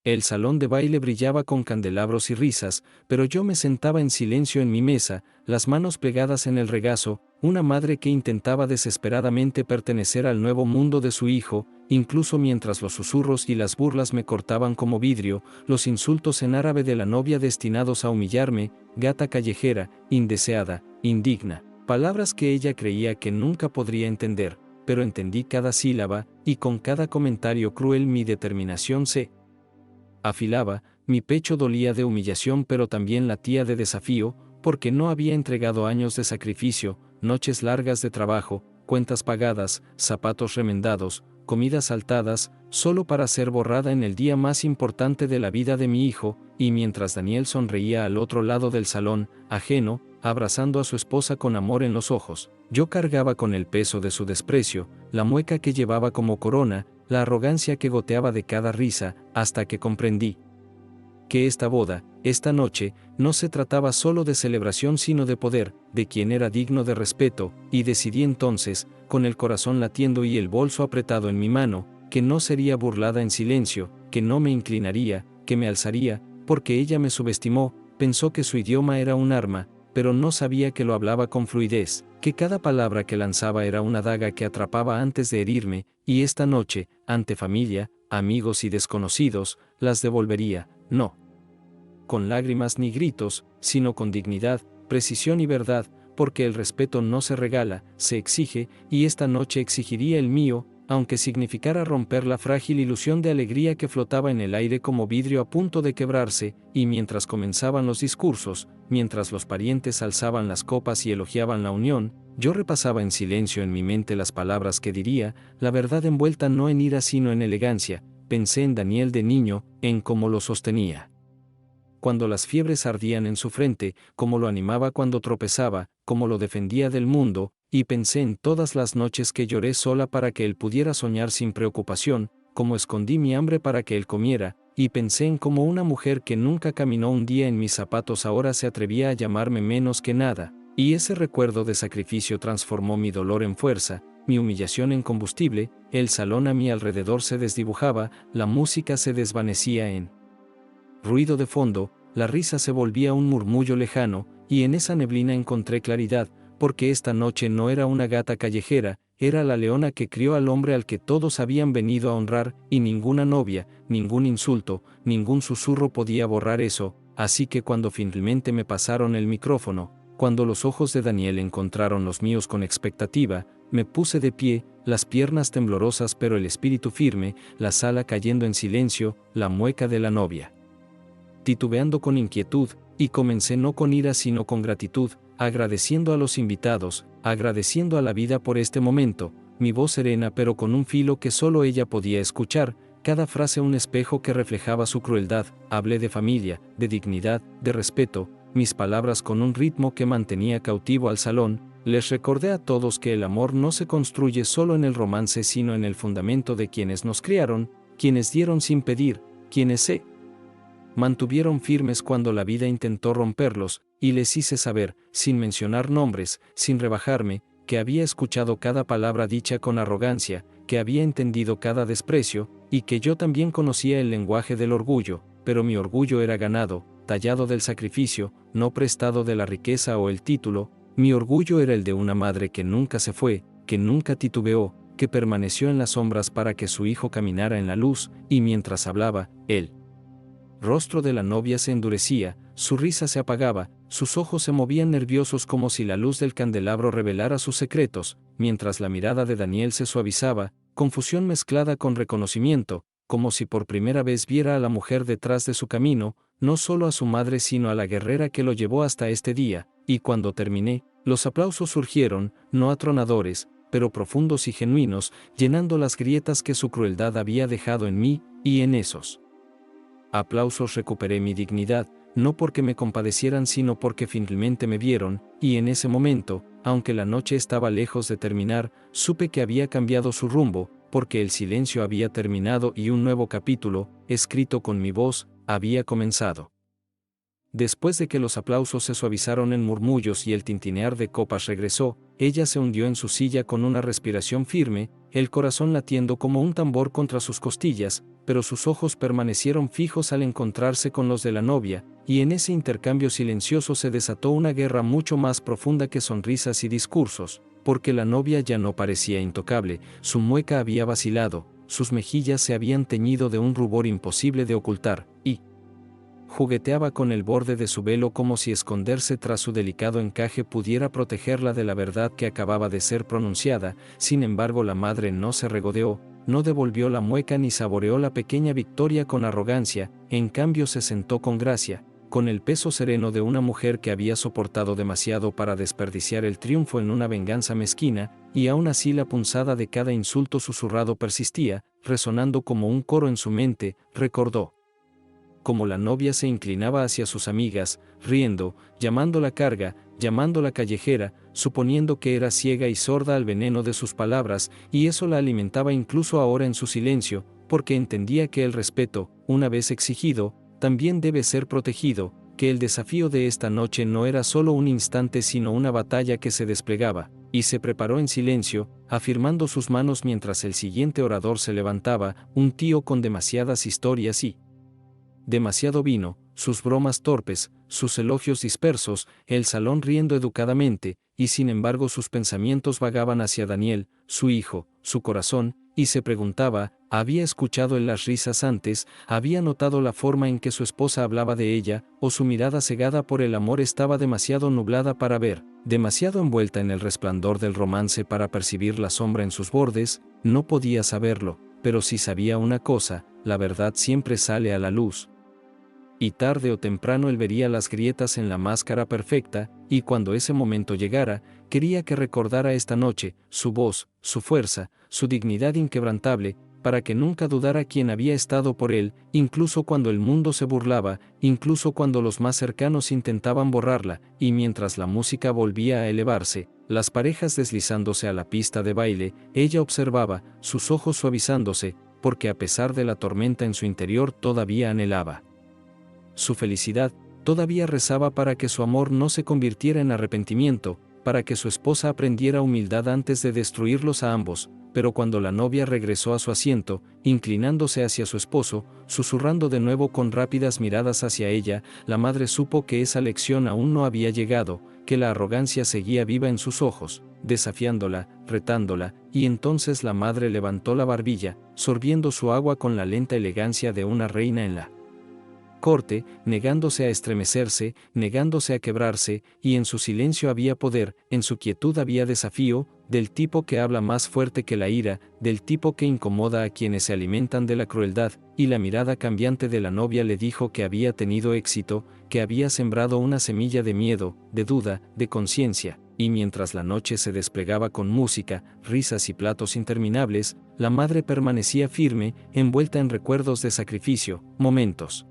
El salón de baile brillaba con candelabros y risas, pero yo me sentaba en silencio en mi mesa, las manos plegadas en el regazo, una madre que intentaba desesperadamente pertenecer al nuevo mundo de su hijo, incluso mientras los susurros y las burlas me cortaban como vidrio, los insultos en árabe de la novia destinados a humillarme, gata callejera, indeseada, indigna, palabras que ella creía que nunca podría entender, pero entendí cada sílaba, y con cada comentario cruel mi determinación se afilaba, mi pecho dolía de humillación pero también latía de desafío, porque no había entregado años de sacrificio, noches largas de trabajo, cuentas pagadas, zapatos remendados, comidas saltadas, solo para ser borrada en el día más importante de la vida de mi hijo, y mientras Daniel sonreía al otro lado del salón, ajeno, abrazando a su esposa con amor en los ojos, yo cargaba con el peso de su desprecio, la mueca que llevaba como corona, la arrogancia que goteaba de cada risa, hasta que comprendí que esta boda, esta noche, no se trataba solo de celebración sino de poder, de quien era digno de respeto, y decidí entonces, con el corazón latiendo y el bolso apretado en mi mano, que no sería burlada en silencio, que no me inclinaría, que me alzaría, porque ella me subestimó, pensó que su idioma era un arma, pero no sabía que lo hablaba con fluidez, que cada palabra que lanzaba era una daga que atrapaba antes de herirme, y esta noche, ante familia, amigos y desconocidos, las devolvería, no con lágrimas ni gritos, sino con dignidad, precisión y verdad, porque el respeto no se regala, se exige, y esta noche exigiría el mío, aunque significara romper la frágil ilusión de alegría que flotaba en el aire como vidrio a punto de quebrarse, y mientras comenzaban los discursos, mientras los parientes alzaban las copas y elogiaban la unión, yo repasaba en silencio en mi mente las palabras que diría, la verdad envuelta no en ira sino en elegancia, pensé en Daniel de niño, en cómo lo sostenía cuando las fiebres ardían en su frente, cómo lo animaba cuando tropezaba, cómo lo defendía del mundo, y pensé en todas las noches que lloré sola para que él pudiera soñar sin preocupación, cómo escondí mi hambre para que él comiera, y pensé en cómo una mujer que nunca caminó un día en mis zapatos ahora se atrevía a llamarme menos que nada, y ese recuerdo de sacrificio transformó mi dolor en fuerza, mi humillación en combustible, el salón a mi alrededor se desdibujaba, la música se desvanecía en ruido de fondo, la risa se volvía un murmullo lejano, y en esa neblina encontré claridad, porque esta noche no era una gata callejera, era la leona que crió al hombre al que todos habían venido a honrar, y ninguna novia, ningún insulto, ningún susurro podía borrar eso, así que cuando finalmente me pasaron el micrófono, cuando los ojos de Daniel encontraron los míos con expectativa, me puse de pie, las piernas temblorosas pero el espíritu firme, la sala cayendo en silencio, la mueca de la novia titubeando con inquietud, y comencé no con ira sino con gratitud, agradeciendo a los invitados, agradeciendo a la vida por este momento, mi voz serena pero con un filo que solo ella podía escuchar, cada frase un espejo que reflejaba su crueldad, hablé de familia, de dignidad, de respeto, mis palabras con un ritmo que mantenía cautivo al salón, les recordé a todos que el amor no se construye solo en el romance sino en el fundamento de quienes nos criaron, quienes dieron sin pedir, quienes se mantuvieron firmes cuando la vida intentó romperlos, y les hice saber, sin mencionar nombres, sin rebajarme, que había escuchado cada palabra dicha con arrogancia, que había entendido cada desprecio, y que yo también conocía el lenguaje del orgullo, pero mi orgullo era ganado, tallado del sacrificio, no prestado de la riqueza o el título, mi orgullo era el de una madre que nunca se fue, que nunca titubeó, que permaneció en las sombras para que su hijo caminara en la luz, y mientras hablaba, él rostro de la novia se endurecía, su risa se apagaba, sus ojos se movían nerviosos como si la luz del candelabro revelara sus secretos, mientras la mirada de Daniel se suavizaba, confusión mezclada con reconocimiento, como si por primera vez viera a la mujer detrás de su camino, no solo a su madre sino a la guerrera que lo llevó hasta este día, y cuando terminé, los aplausos surgieron, no atronadores, pero profundos y genuinos, llenando las grietas que su crueldad había dejado en mí, y en esos aplausos recuperé mi dignidad, no porque me compadecieran sino porque finalmente me vieron, y en ese momento, aunque la noche estaba lejos de terminar, supe que había cambiado su rumbo, porque el silencio había terminado y un nuevo capítulo, escrito con mi voz, había comenzado. Después de que los aplausos se suavizaron en murmullos y el tintinear de copas regresó, ella se hundió en su silla con una respiración firme, el corazón latiendo como un tambor contra sus costillas, pero sus ojos permanecieron fijos al encontrarse con los de la novia, y en ese intercambio silencioso se desató una guerra mucho más profunda que sonrisas y discursos, porque la novia ya no parecía intocable, su mueca había vacilado, sus mejillas se habían teñido de un rubor imposible de ocultar, y jugueteaba con el borde de su velo como si esconderse tras su delicado encaje pudiera protegerla de la verdad que acababa de ser pronunciada. Sin embargo, la madre no se regodeó, no devolvió la mueca ni saboreó la pequeña victoria con arrogancia, en cambio se sentó con gracia, con el peso sereno de una mujer que había soportado demasiado para desperdiciar el triunfo en una venganza mezquina, y aún así la punzada de cada insulto susurrado persistía, resonando como un coro en su mente. Recordó como la novia se inclinaba hacia sus amigas, riendo, llamándola carga, llamándola callejera, suponiendo que era ciega y sorda al veneno de sus palabras, y eso la alimentaba incluso ahora en su silencio, porque entendía que el respeto, una vez exigido, también debe ser protegido, que el desafío de esta noche no era solo un instante sino una batalla que se desplegaba, y se preparó en silencio, afirmando sus manos mientras el siguiente orador se levantaba, un tío con demasiadas historias y demasiado vino, sus bromas torpes, sus elogios dispersos, el salón riendo educadamente, y sin embargo sus pensamientos vagaban hacia Daniel, su hijo, su corazón, y se preguntaba, ¿había escuchado él las risas antes? ¿Había notado la forma en que su esposa hablaba de ella? ¿O su mirada cegada por el amor estaba demasiado nublada para ver, demasiado envuelta en el resplandor del romance para percibir la sombra en sus bordes? No podía saberlo, pero sí sabía una cosa, la verdad siempre sale a la luz. Y tarde o temprano él vería las grietas en la máscara perfecta, y cuando ese momento llegara, quería que recordara esta noche, su voz, su fuerza, su dignidad inquebrantable, para que nunca dudara quién había estado por él, incluso cuando el mundo se burlaba, incluso cuando los más cercanos intentaban borrarla, y mientras la música volvía a elevarse, las parejas deslizándose a la pista de baile, ella observaba, sus ojos suavizándose, porque a pesar de la tormenta en su interior todavía anhelaba su felicidad, todavía rezaba para que su amor no se convirtiera en arrepentimiento, para que su esposa aprendiera humildad antes de destruirlos a ambos, pero cuando la novia regresó a su asiento, inclinándose hacia su esposo, susurrando de nuevo con rápidas miradas hacia ella, la madre supo que esa lección aún no había llegado, que la arrogancia seguía viva en sus ojos, desafiándola, retándola, y entonces la madre levantó la barbilla, sorbiendo su agua con la lenta elegancia de una reina en la corte, negándose a estremecerse, negándose a quebrarse, y en su silencio había poder, en su quietud había desafío, del tipo que habla más fuerte que la ira, del tipo que incomoda a quienes se alimentan de la crueldad, y la mirada cambiante de la novia le dijo que había tenido éxito, que había sembrado una semilla de miedo, de duda, de conciencia, y mientras la noche se desplegaba con música, risas y platos interminables, la madre permanecía firme, envuelta en recuerdos de sacrificio, momentos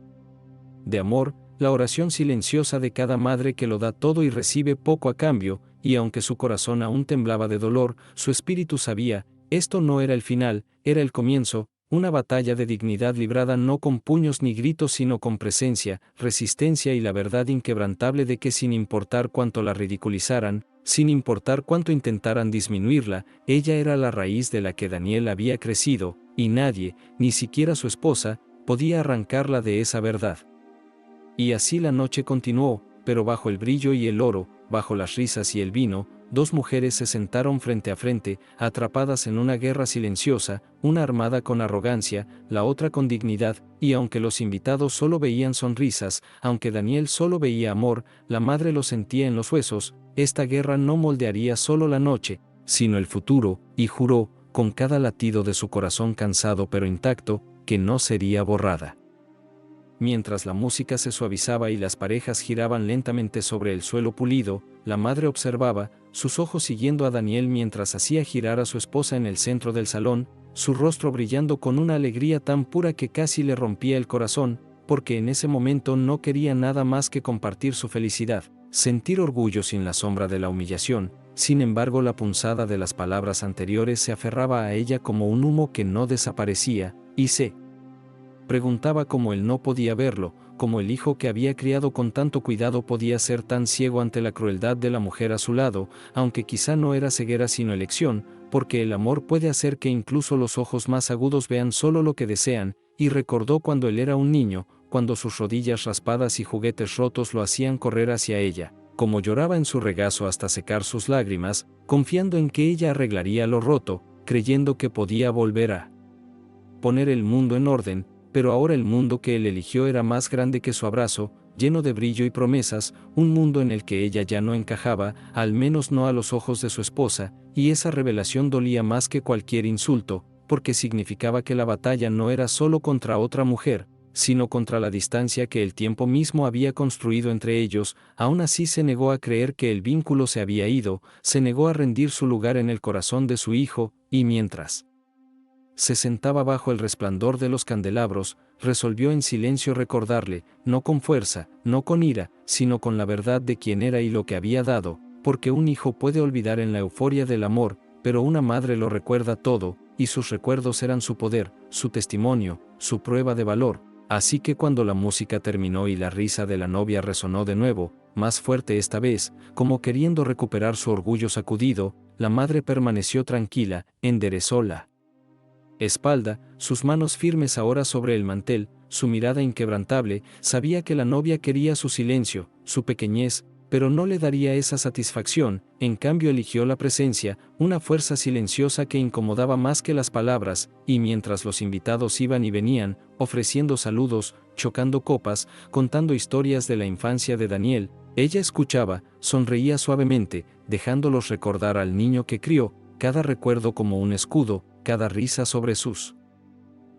de amor, la oración silenciosa de cada madre que lo da todo y recibe poco a cambio, y aunque su corazón aún temblaba de dolor, su espíritu sabía, esto no era el final, era el comienzo, una batalla de dignidad librada no con puños ni gritos sino con presencia, resistencia y la verdad inquebrantable de que sin importar cuánto la ridiculizaran, sin importar cuánto intentaran disminuirla, ella era la raíz de la que Daniel había crecido, y nadie, ni siquiera su esposa, podía arrancarla de esa verdad. Y así la noche continuó, pero bajo el brillo y el oro, bajo las risas y el vino, dos mujeres se sentaron frente a frente, atrapadas en una guerra silenciosa, una armada con arrogancia, la otra con dignidad, y aunque los invitados solo veían sonrisas, aunque Daniel solo veía amor, la madre lo sentía en los huesos, esta guerra no moldearía solo la noche, sino el futuro, y juró, con cada latido de su corazón cansado pero intacto, que no sería borrada. Mientras la música se suavizaba y las parejas giraban lentamente sobre el suelo pulido, la madre observaba, sus ojos siguiendo a Daniel mientras hacía girar a su esposa en el centro del salón, su rostro brillando con una alegría tan pura que casi le rompía el corazón, porque en ese momento no quería nada más que compartir su felicidad, sentir orgullo sin la sombra de la humillación. Sin embargo, la punzada de las palabras anteriores se aferraba a ella como un humo que no desaparecía, y se preguntaba cómo él no podía verlo, como el hijo que había criado con tanto cuidado podía ser tan ciego ante la crueldad de la mujer a su lado, aunque quizá no era ceguera sino elección, porque el amor puede hacer que incluso los ojos más agudos vean solo lo que desean, y recordó cuando él era un niño, cuando sus rodillas raspadas y juguetes rotos lo hacían correr hacia ella, como lloraba en su regazo hasta secar sus lágrimas, confiando en que ella arreglaría lo roto, creyendo que podía volver a poner el mundo en orden, pero ahora el mundo que él eligió era más grande que su abrazo, lleno de brillo y promesas, un mundo en el que ella ya no encajaba, al menos no a los ojos de su esposa, y esa revelación dolía más que cualquier insulto, porque significaba que la batalla no era solo contra otra mujer, sino contra la distancia que el tiempo mismo había construido entre ellos. Aún así se negó a creer que el vínculo se había ido, se negó a rendir su lugar en el corazón de su hijo, y mientras se sentaba bajo el resplandor de los candelabros, resolvió en silencio recordarle, no con fuerza, no con ira, sino con la verdad de quién era y lo que había dado, porque un hijo puede olvidar en la euforia del amor, pero una madre lo recuerda todo, y sus recuerdos eran su poder, su testimonio, su prueba de valor. Así que cuando la música terminó y la risa de la novia resonó de nuevo, más fuerte esta vez, como queriendo recuperar su orgullo sacudido, la madre permaneció tranquila, enderezó la espalda, sus manos firmes ahora sobre el mantel, su mirada inquebrantable. Sabía que la novia quería su silencio, su pequeñez, pero no le daría esa satisfacción. En cambio eligió la presencia, una fuerza silenciosa que incomodaba más que las palabras, y mientras los invitados iban y venían, ofreciendo saludos, chocando copas, contando historias de la infancia de Daniel, ella escuchaba, sonreía suavemente, dejándolos recordar al niño que crió, cada recuerdo como un escudo, cada risa sobre sus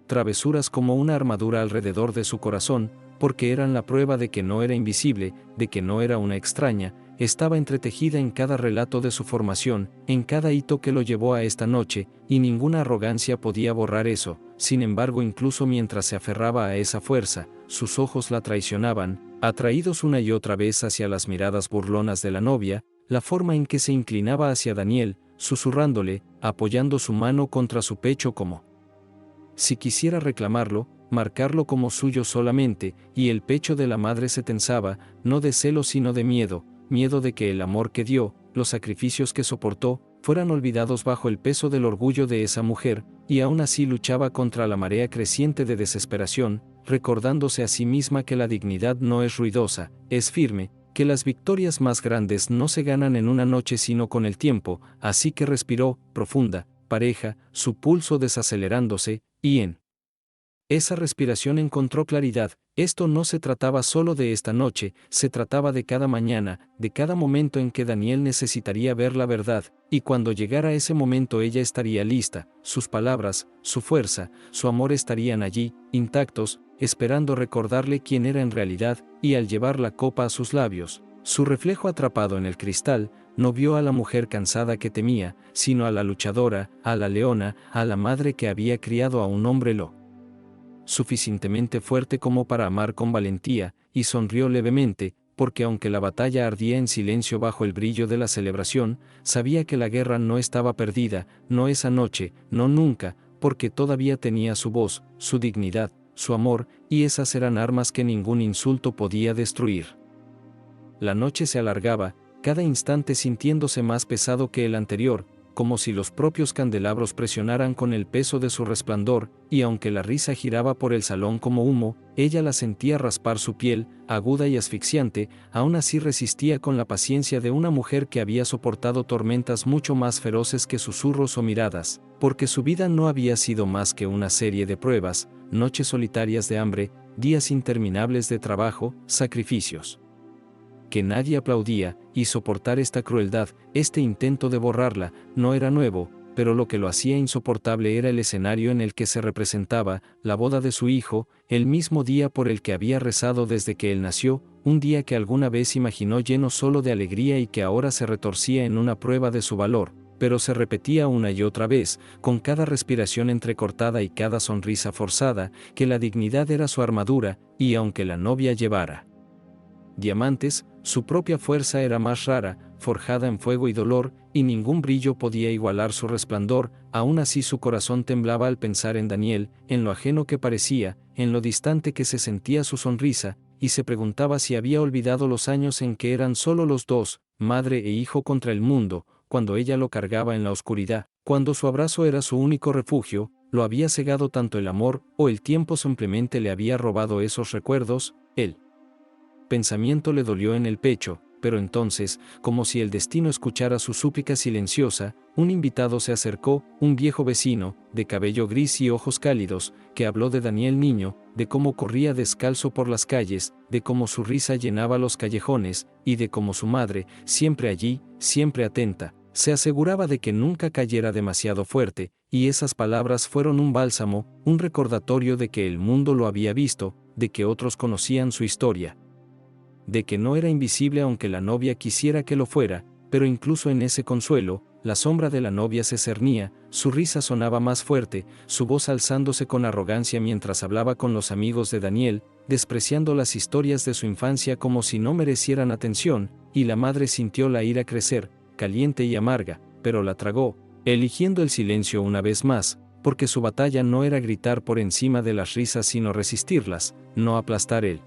travesuras como una armadura alrededor de su corazón, porque eran la prueba de que no era invisible, de que no era una extraña. Estaba entretejida en cada relato de su formación, en cada hito que lo llevó a esta noche, y ninguna arrogancia podía borrar eso. Sin embargo, incluso mientras se aferraba a esa fuerza, sus ojos la traicionaban, atraídos una y otra vez hacia las miradas burlonas de la novia, la forma en que se inclinaba hacia Daniel, susurrándole, apoyando su mano contra su pecho como si quisiera reclamarlo, marcarlo como suyo solamente, y el pecho de la madre se tensaba, no de celo sino de miedo, miedo de que el amor que dio, los sacrificios que soportó, fueran olvidados bajo el peso del orgullo de esa mujer, y aún así luchaba contra la marea creciente de desesperación, recordándose a sí misma que la dignidad no es ruidosa, es firme, que las victorias más grandes no se ganan en una noche sino con el tiempo. Así que respiró, profunda, pareja, su pulso desacelerándose, y en esa respiración encontró claridad. Esto no se trataba solo de esta noche, se trataba de cada mañana, de cada momento en que Daniel necesitaría ver la verdad, y cuando llegara ese momento ella estaría lista, sus palabras, su fuerza, su amor estarían allí, intactos, esperando recordarle quién era en realidad, y al llevar la copa a sus labios, su reflejo atrapado en el cristal, no vio a la mujer cansada que temía, sino a la luchadora, a la leona, a la madre que había criado a un hombre lo suficientemente fuerte como para amar con valentía, y sonrió levemente, porque aunque la batalla ardía en silencio bajo el brillo de la celebración, sabía que la guerra no estaba perdida, no esa noche, no nunca, porque todavía tenía su voz, su dignidad, su amor, y esas eran armas que ningún insulto podía destruir. La noche se alargaba, cada instante sintiéndose más pesado que el anterior, como si los propios candelabros presionaran con el peso de su resplandor, y aunque la risa giraba por el salón como humo, ella la sentía raspar su piel, aguda y asfixiante. Aún así resistía con la paciencia de una mujer que había soportado tormentas mucho más feroces que susurros o miradas, porque su vida no había sido más que una serie de pruebas, noches solitarias de hambre, días interminables de trabajo, sacrificios que nadie aplaudía, y soportar esta crueldad, este intento de borrarla, no era nuevo, pero lo que lo hacía insoportable era el escenario en el que se representaba, la boda de su hijo, el mismo día por el que había rezado desde que él nació, un día que alguna vez imaginó lleno solo de alegría y que ahora se retorcía en una prueba de su valor, pero se repetía una y otra vez, con cada respiración entrecortada y cada sonrisa forzada, que la dignidad era su armadura, y aunque la novia llevara diamantes, su propia fuerza era más rara, forjada en fuego y dolor, y ningún brillo podía igualar su resplandor. Aún así su corazón temblaba al pensar en Daniel, en lo ajeno que parecía, en lo distante que se sentía su sonrisa, y se preguntaba si había olvidado los años en que eran solo los dos, madre e hijo contra el mundo, cuando ella lo cargaba en la oscuridad, cuando su abrazo era su único refugio. ¿Lo había cegado tanto el amor, o el tiempo simplemente le había robado esos recuerdos? El pensamiento le dolió en el pecho, pero entonces, como si el destino escuchara su súplica silenciosa, un invitado se acercó, un viejo vecino, de cabello gris y ojos cálidos, que habló de Daniel niño, de cómo corría descalzo por las calles, de cómo su risa llenaba los callejones, y de cómo su madre, siempre allí, siempre atenta, se aseguraba de que nunca cayera demasiado fuerte, y esas palabras fueron un bálsamo, un recordatorio de que el mundo lo había visto, de que otros conocían su historia, de que no era invisible aunque la novia quisiera que lo fuera, pero incluso en ese consuelo, la sombra de la novia se cernía, su risa sonaba más fuerte, su voz alzándose con arrogancia mientras hablaba con los amigos de Daniel, despreciando las historias de su infancia como si no merecieran atención, y la madre sintió la ira crecer, caliente y amarga, pero la tragó, eligiendo el silencio una vez más, porque su batalla no era gritar por encima de las risas sino resistirlas, no aplastar el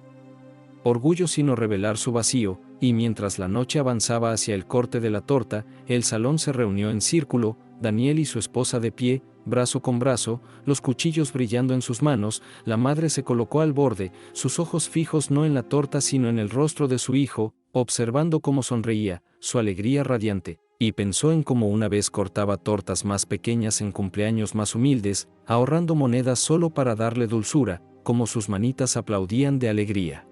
orgullo sino revelar su vacío, y mientras la noche avanzaba hacia el corte de la torta, el salón se reunió en círculo, Daniel y su esposa de pie, brazo con brazo, los cuchillos brillando en sus manos, la madre se colocó al borde, sus ojos fijos no en la torta sino en el rostro de su hijo, observando cómo sonreía, su alegría radiante, y pensó en cómo una vez cortaba tortas más pequeñas en cumpleaños más humildes, ahorrando monedas solo para darle dulzura, cómo sus manitas aplaudían de alegría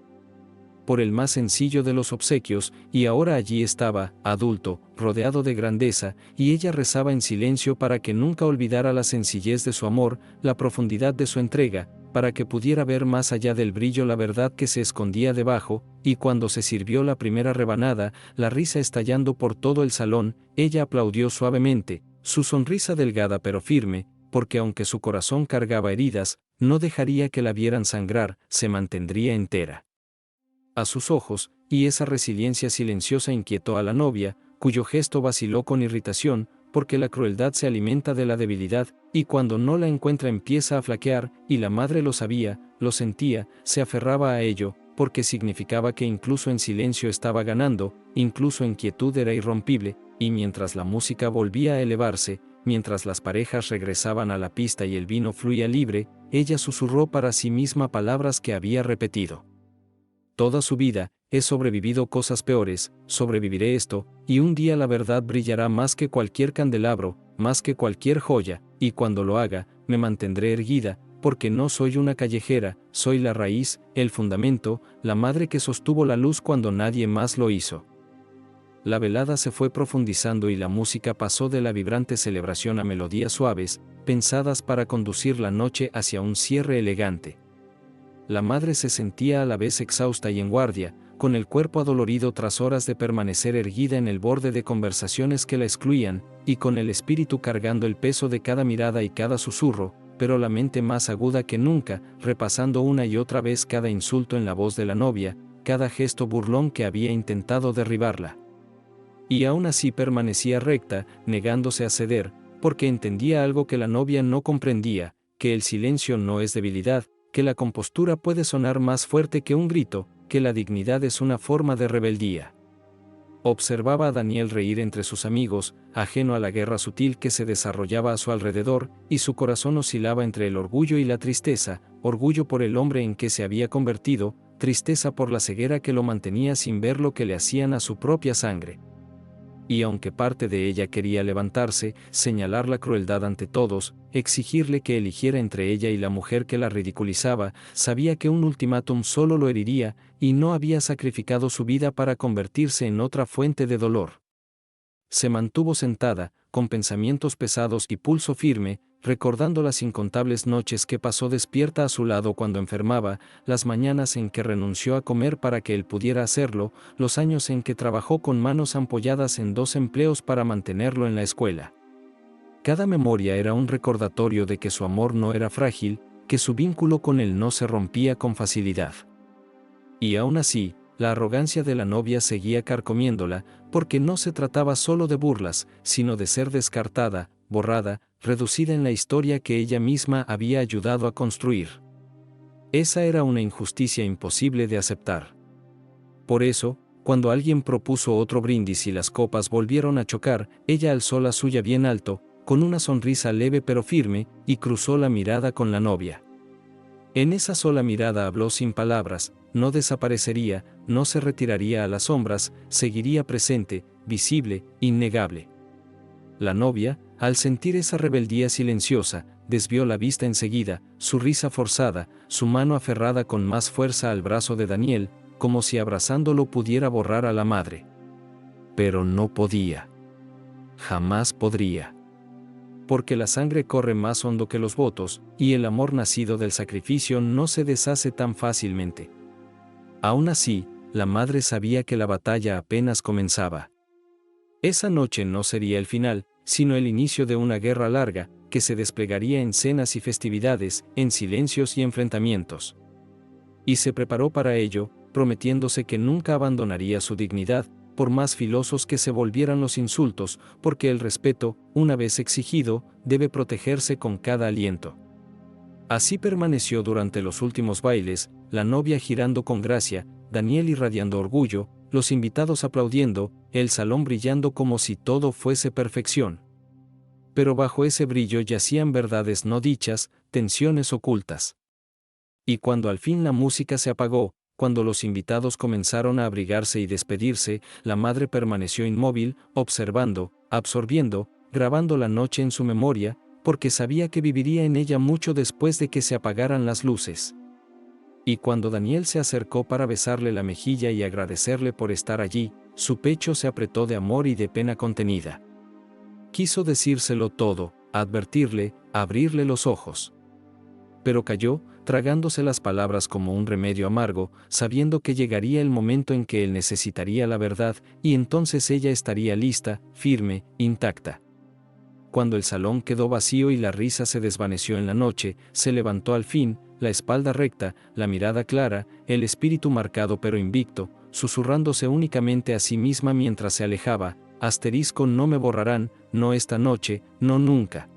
por el más sencillo de los obsequios, y ahora allí estaba, adulto, rodeado de grandeza, y ella rezaba en silencio para que nunca olvidara la sencillez de su amor, la profundidad de su entrega, para que pudiera ver más allá del brillo la verdad que se escondía debajo, y cuando se sirvió la primera rebanada, la risa estallando por todo el salón, ella aplaudió suavemente, su sonrisa delgada pero firme, porque aunque su corazón cargaba heridas, no dejaría que la vieran sangrar, se mantendría entera a sus ojos, y esa resiliencia silenciosa inquietó a la novia, cuyo gesto vaciló con irritación, porque la crueldad se alimenta de la debilidad, y cuando no la encuentra empieza a flaquear, y la madre lo sabía, lo sentía, se aferraba a ello, porque significaba que incluso en silencio estaba ganando, incluso en quietud era irrompible, y mientras la música volvía a elevarse, mientras las parejas regresaban a la pista y el vino fluía libre, ella susurró para sí misma palabras que había repetido toda su vida, he sobrevivido cosas peores, sobreviviré esto, y un día la verdad brillará más que cualquier candelabro, más que cualquier joya, y cuando lo haga, me mantendré erguida, porque no soy una callejera, soy la raíz, el fundamento, la madre que sostuvo la luz cuando nadie más lo hizo. La velada se fue profundizando y la música pasó de la vibrante celebración a melodías suaves, pensadas para conducir la noche hacia un cierre elegante. La madre se sentía a la vez exhausta y en guardia, con el cuerpo adolorido tras horas de permanecer erguida en el borde de conversaciones que la excluían, y con el espíritu cargando el peso de cada mirada y cada susurro, pero la mente más aguda que nunca, repasando una y otra vez cada insulto en la voz de la novia, cada gesto burlón que había intentado derribarla. Y aún así permanecía recta, negándose a ceder, porque entendía algo que la novia no comprendía, que el silencio no es debilidad, que la compostura puede sonar más fuerte que un grito, que la dignidad es una forma de rebeldía. Observaba a Daniel reír entre sus amigos, ajeno a la guerra sutil que se desarrollaba a su alrededor, y su corazón oscilaba entre el orgullo y la tristeza, orgullo por el hombre en que se había convertido, tristeza por la ceguera que lo mantenía sin ver lo que le hacían a su propia sangre. Y aunque parte de ella quería levantarse, señalar la crueldad ante todos, exigirle que eligiera entre ella y la mujer que la ridiculizaba, sabía que un ultimátum solo lo heriría, y no había sacrificado su vida para convertirse en otra fuente de dolor. Se mantuvo sentada, con pensamientos pesados y pulso firme, recordando las incontables noches que pasó despierta a su lado cuando enfermaba, las mañanas en que renunció a comer para que él pudiera hacerlo, los años en que trabajó con manos ampolladas en 2 empleos para mantenerlo en la escuela. Cada memoria era un recordatorio de que su amor no era frágil, que su vínculo con él no se rompía con facilidad. Y aún así, la arrogancia de la novia seguía carcomiéndola, porque no se trataba solo de burlas, sino de ser descartada, borrada, reducida en la historia que ella misma había ayudado a construir. Esa era una injusticia imposible de aceptar. Por eso, cuando alguien propuso otro brindis y las copas volvieron a chocar, ella alzó la suya bien alto, con una sonrisa leve pero firme, y cruzó la mirada con la novia. En esa sola mirada habló sin palabras, no desaparecería, no se retiraría a las sombras, seguiría presente, visible, innegable. La novia, al sentir esa rebeldía silenciosa, desvió la vista enseguida, su risa forzada, su mano aferrada con más fuerza al brazo de Daniel, como si abrazándolo pudiera borrar a la madre. Pero no podía. Jamás podría. Porque la sangre corre más hondo que los votos, y el amor nacido del sacrificio no se deshace tan fácilmente. Aún así, la madre sabía que la batalla apenas comenzaba. Esa noche no sería el final, sino el inicio de una guerra larga, que se desplegaría en cenas y festividades, en silencios y enfrentamientos. Y se preparó para ello, prometiéndose que nunca abandonaría su dignidad, por más filosos que se volvieran los insultos, porque el respeto, una vez exigido, debe protegerse con cada aliento. Así permaneció durante los últimos bailes, la novia girando con gracia, Daniel irradiando orgullo, los invitados aplaudiendo, el salón brillando como si todo fuese perfección. Pero bajo ese brillo yacían verdades no dichas, tensiones ocultas. Y cuando al fin la música se apagó, cuando los invitados comenzaron a abrigarse y despedirse, la madre permaneció inmóvil, observando, absorbiendo, grabando la noche en su memoria, porque sabía que viviría en ella mucho después de que se apagaran las luces. Y cuando Daniel se acercó para besarle la mejilla y agradecerle por estar allí, su pecho se apretó de amor y de pena contenida. Quiso decírselo todo, advertirle, abrirle los ojos. Pero calló, tragándose las palabras como un remedio amargo, sabiendo que llegaría el momento en que él necesitaría la verdad, y entonces ella estaría lista, firme, intacta. Cuando el salón quedó vacío y la risa se desvaneció en la noche, se levantó al fin, la espalda recta, la mirada clara, el espíritu marcado pero invicto, susurrándose únicamente a sí misma mientras se alejaba: no me borrarán, no esta noche, no nunca.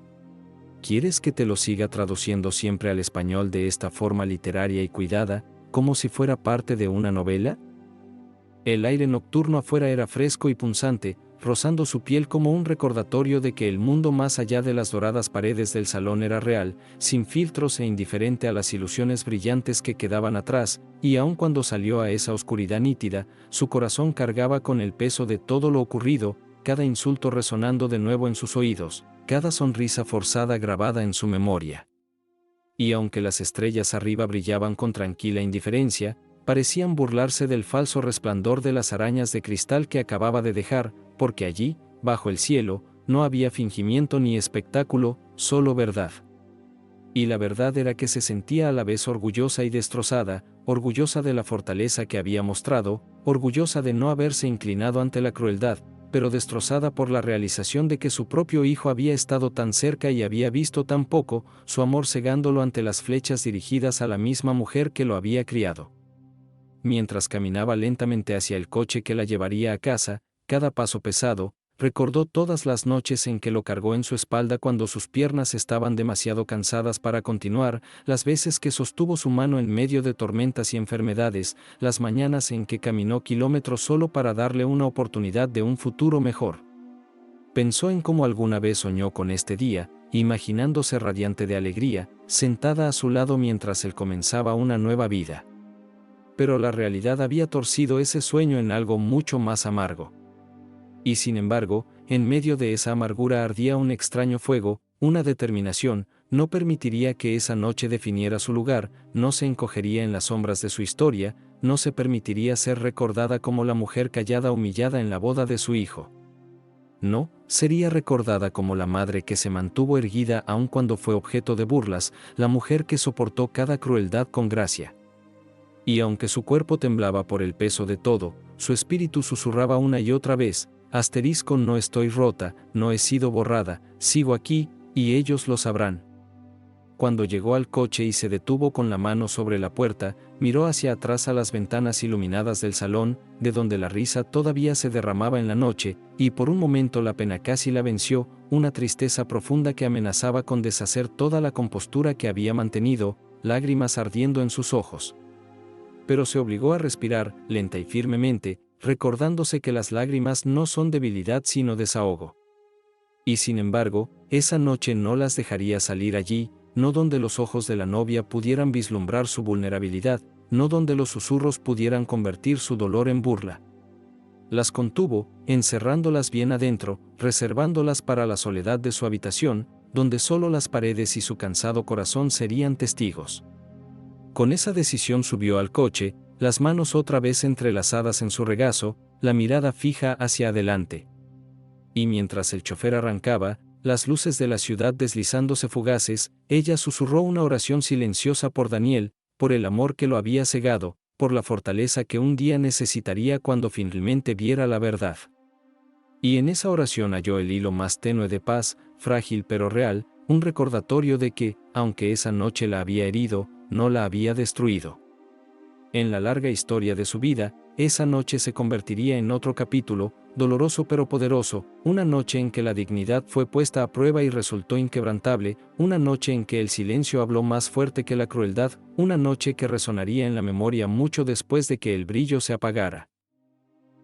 ¿Quieres que te lo siga traduciendo siempre al español de esta forma literaria y cuidada, como si fuera parte de una novela? El aire nocturno afuera era fresco y punzante, rozando su piel como un recordatorio de que el mundo más allá de las doradas paredes del salón era real, sin filtros e indiferente a las ilusiones brillantes que quedaban atrás, y aun cuando salió a esa oscuridad nítida, su corazón cargaba con el peso de todo lo ocurrido, cada insulto resonando de nuevo en sus oídos, cada sonrisa forzada grabada en su memoria. Y aunque las estrellas arriba brillaban con tranquila indiferencia, parecían burlarse del falso resplandor de las arañas de cristal que acababa de dejar, porque allí, bajo el cielo, no había fingimiento ni espectáculo, solo verdad. Y la verdad era que se sentía a la vez orgullosa y destrozada, orgullosa de la fortaleza que había mostrado, orgullosa de no haberse inclinado ante la crueldad, pero destrozada por la realización de que su propio hijo había estado tan cerca y había visto tan poco, su amor cegándolo ante las flechas dirigidas a la misma mujer que lo había criado. Mientras caminaba lentamente hacia el coche que la llevaría a casa, cada paso pesado, recordó todas las noches en que lo cargó en su espalda cuando sus piernas estaban demasiado cansadas para continuar, las veces que sostuvo su mano en medio de tormentas y enfermedades, las mañanas en que caminó kilómetros solo para darle una oportunidad de un futuro mejor. Pensó en cómo alguna vez soñó con este día, imaginándose radiante de alegría, sentada a su lado mientras él comenzaba una nueva vida. Pero la realidad había torcido ese sueño en algo mucho más amargo. Y sin embargo, en medio de esa amargura ardía un extraño fuego, una determinación: no permitiría que esa noche definiera su lugar, no se encogería en las sombras de su historia, no se permitiría ser recordada como la mujer callada humillada en la boda de su hijo. No, sería recordada como la madre que se mantuvo erguida aun cuando fue objeto de burlas, la mujer que soportó cada crueldad con gracia. Y aunque su cuerpo temblaba por el peso de todo, su espíritu susurraba una y otra vez: no estoy rota, no he sido borrada, sigo aquí, y ellos lo sabrán. Cuando llegó al coche y se detuvo con la mano sobre la puerta, miró hacia atrás a las ventanas iluminadas del salón, de donde la risa todavía se derramaba en la noche, y por un momento la pena casi la venció, una tristeza profunda que amenazaba con deshacer toda la compostura que había mantenido, lágrimas ardiendo en sus ojos. Pero se obligó a respirar, lenta y firmemente, recordándose que las lágrimas no son debilidad sino desahogo. Y sin embargo, esa noche no las dejaría salir allí, no donde los ojos de la novia pudieran vislumbrar su vulnerabilidad, no donde los susurros pudieran convertir su dolor en burla. Las contuvo, encerrándolas bien adentro, reservándolas para la soledad de su habitación, donde solo las paredes y su cansado corazón serían testigos. Con esa decisión subió al coche, las manos otra vez entrelazadas en su regazo, la mirada fija hacia adelante. Y mientras el chofer arrancaba, las luces de la ciudad deslizándose fugaces, ella susurró una oración silenciosa por Daniel, por el amor que lo había cegado, por la fortaleza que un día necesitaría cuando finalmente viera la verdad. Y en esa oración halló el hilo más tenue de paz, frágil pero real, un recordatorio de que, aunque esa noche la había herido, no la había destruido. En la larga historia de su vida, esa noche se convertiría en otro capítulo, doloroso pero poderoso, una noche en que la dignidad fue puesta a prueba y resultó inquebrantable, una noche en que el silencio habló más fuerte que la crueldad, una noche que resonaría en la memoria mucho después de que el brillo se apagara.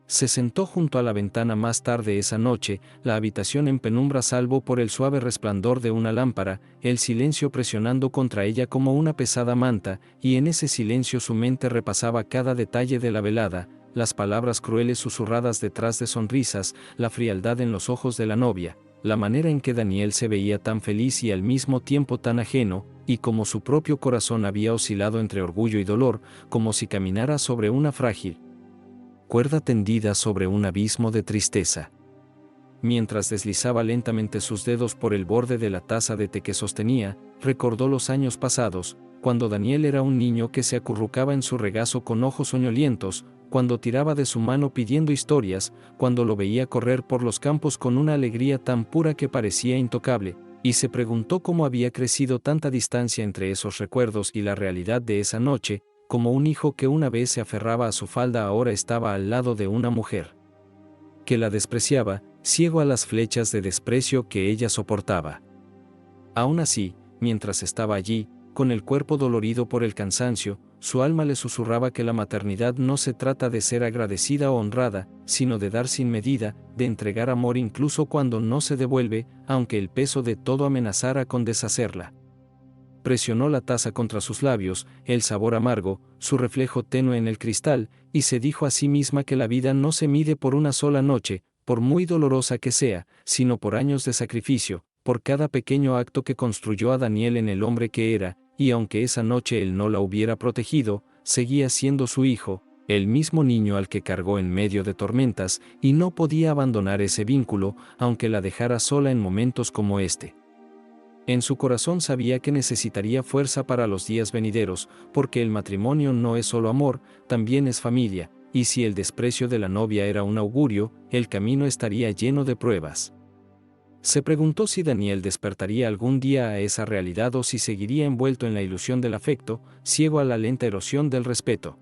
Se sentó junto a la ventana más tarde esa noche, la habitación en penumbra salvo por el suave resplandor de una lámpara, el silencio presionando contra ella como una pesada manta, y en ese silencio su mente repasaba cada detalle de la velada, las palabras crueles susurradas detrás de sonrisas, la frialdad en los ojos de la novia, la manera en que Daniel se veía tan feliz y al mismo tiempo tan ajeno, y como su propio corazón había oscilado entre orgullo y dolor, como si caminara sobre una frágil cuerda tendida sobre un abismo de tristeza. Mientras deslizaba lentamente sus dedos por el borde de la taza de té que sostenía, recordó los años pasados, cuando Daniel era un niño que se acurrucaba en su regazo con ojos soñolientos, cuando tiraba de su mano pidiendo historias, cuando lo veía correr por los campos con una alegría tan pura que parecía intocable, y se preguntó cómo había crecido tanta distancia entre esos recuerdos y la realidad de esa noche, como un hijo que una vez se aferraba a su falda ahora estaba al lado de una mujer que la despreciaba, ciego a las flechas de desprecio que ella soportaba. Aún así, mientras estaba allí, con el cuerpo dolorido por el cansancio, su alma le susurraba que la maternidad no se trata de ser agradecida o honrada, sino de dar sin medida, de entregar amor incluso cuando no se devuelve, aunque el peso de todo amenazara con deshacerla. Presionó la taza contra sus labios, el sabor amargo, su reflejo tenue en el cristal, y se dijo a sí misma que la vida no se mide por una sola noche, por muy dolorosa que sea, sino por años de sacrificio, por cada pequeño acto que construyó a Daniel en el hombre que era, y aunque esa noche él no la hubiera protegido, seguía siendo su hijo, el mismo niño al que cargó en medio de tormentas, y no podía abandonar ese vínculo, aunque la dejara sola en momentos como este. En su corazón sabía que necesitaría fuerza para los días venideros, porque el matrimonio no es solo amor, también es familia, y si el desprecio de la novia era un augurio, el camino estaría lleno de pruebas. Se preguntó si Daniel despertaría algún día a esa realidad o si seguiría envuelto en la ilusión del afecto, ciego a la lenta erosión del respeto.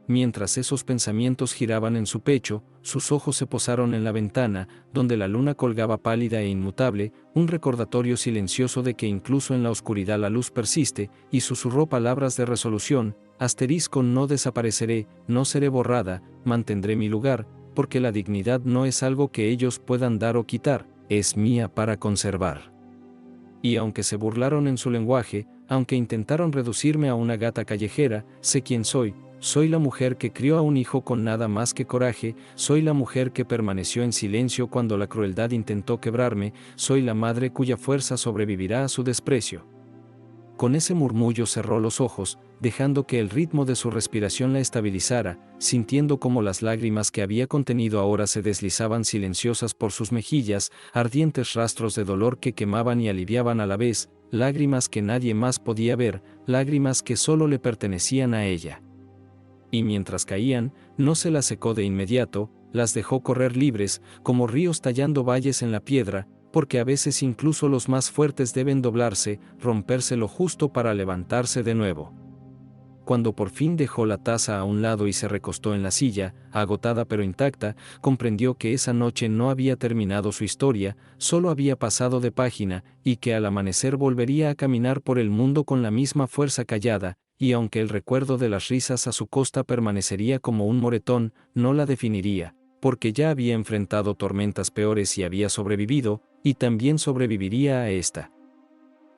Mientras esos pensamientos giraban en su pecho, sus ojos se posaron en la ventana, donde la luna colgaba pálida e inmutable, un recordatorio silencioso de que incluso en la oscuridad la luz persiste, y susurró palabras de resolución: no desapareceré, no seré borrada, mantendré mi lugar, porque la dignidad no es algo que ellos puedan dar o quitar, es mía para conservar. Y aunque se burlaron en su lenguaje, aunque intentaron reducirme a una gata callejera, sé quién soy. Soy la mujer que crió a un hijo con nada más que coraje, soy la mujer que permaneció en silencio cuando la crueldad intentó quebrarme, soy la madre cuya fuerza sobrevivirá a su desprecio. Con ese murmullo cerró los ojos, dejando que el ritmo de su respiración la estabilizara, sintiendo cómo las lágrimas que había contenido ahora se deslizaban silenciosas por sus mejillas, ardientes rastros de dolor que quemaban y aliviaban a la vez, lágrimas que nadie más podía ver, lágrimas que solo le pertenecían a ella. Y mientras caían, no se las secó de inmediato, las dejó correr libres, como ríos tallando valles en la piedra, porque a veces incluso los más fuertes deben doblarse, romperse lo justo para levantarse de nuevo. cuando por fin dejó la taza a un lado y se recostó en la silla, agotada pero intacta, comprendió que esa noche no había terminado su historia, solo había pasado de página, y que al amanecer volvería a caminar por el mundo con la misma fuerza callada, y aunque el recuerdo de las risas a su costa permanecería como un moretón, no la definiría, porque ya había enfrentado tormentas peores y había sobrevivido, y también sobreviviría a esta.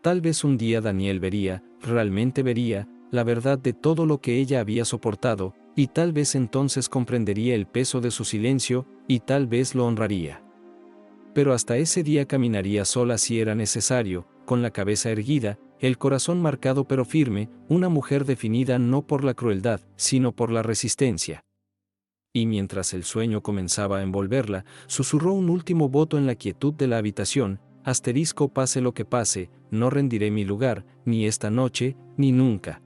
Tal vez un día Daniel vería, realmente vería, la verdad de todo lo que ella había soportado, y tal vez entonces comprendería el peso de su silencio, y tal vez lo honraría. Pero hasta ese día caminaría sola si era necesario, con la cabeza erguida, el corazón marcado pero firme, una mujer definida no por la crueldad, sino por la resistencia. Y mientras el sueño comenzaba a envolverla, susurró un último voto en la quietud de la habitación: pase lo que pase, no rendiré mi lugar, ni esta noche, ni nunca.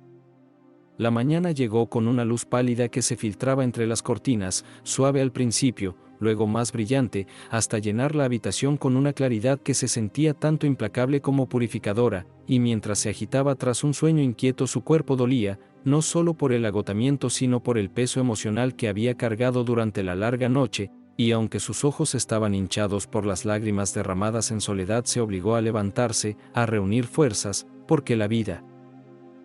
La mañana llegó con una luz pálida que se filtraba entre las cortinas, suave al principio, luego más brillante, hasta llenar la habitación con una claridad que se sentía tanto implacable como purificadora, y mientras se agitaba tras un sueño inquieto su cuerpo dolía, no solo por el agotamiento sino por el peso emocional que había cargado durante la larga noche, y aunque sus ojos estaban hinchados por las lágrimas derramadas en soledad, se obligó a levantarse, a reunir fuerzas, porque la vida,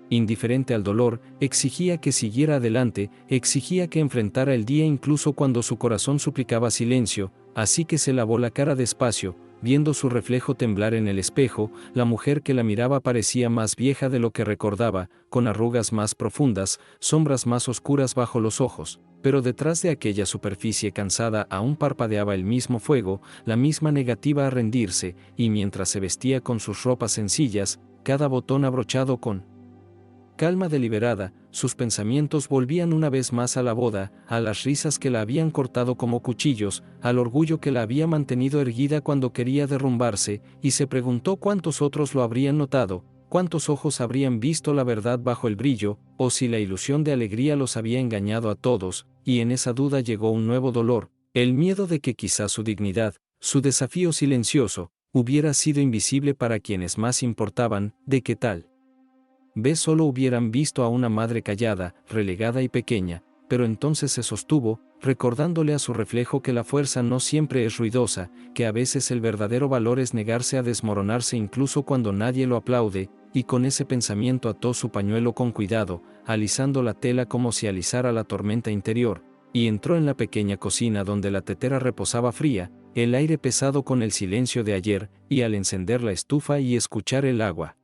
indiferente al dolor, exigía que siguiera adelante, exigía que enfrentara el día incluso cuando su corazón suplicaba silencio, así que se lavó la cara despacio, viendo su reflejo temblar en el espejo. La mujer que la miraba parecía más vieja de lo que recordaba, con arrugas más profundas, sombras más oscuras bajo los ojos, pero detrás de aquella superficie cansada aún parpadeaba el mismo fuego, la misma negativa a rendirse, y mientras se vestía con sus ropas sencillas, cada botón abrochado con calma deliberada, sus pensamientos volvían una vez más a la boda, a las risas que la habían cortado como cuchillos, al orgullo que la había mantenido erguida cuando quería derrumbarse, y se preguntó cuántos otros lo habrían notado, cuántos ojos habrían visto la verdad bajo el brillo, o si la ilusión de alegría los había engañado a todos, y en esa duda llegó un nuevo dolor, el miedo de que quizás su dignidad, su desafío silencioso, hubiera sido invisible para quienes más importaban. ¿De qué tal vez solo hubieran visto a una madre callada, relegada y pequeña? Pero entonces se sostuvo, recordándole a su reflejo que la fuerza no siempre es ruidosa, que a veces el verdadero valor es negarse a desmoronarse incluso cuando nadie lo aplaude, y con ese pensamiento ató su pañuelo con cuidado, alisando la tela como si alisara la tormenta interior, y entró en la pequeña cocina donde la tetera reposaba fría, el aire pesado con el silencio de ayer, y al encender la estufa y escuchar el agua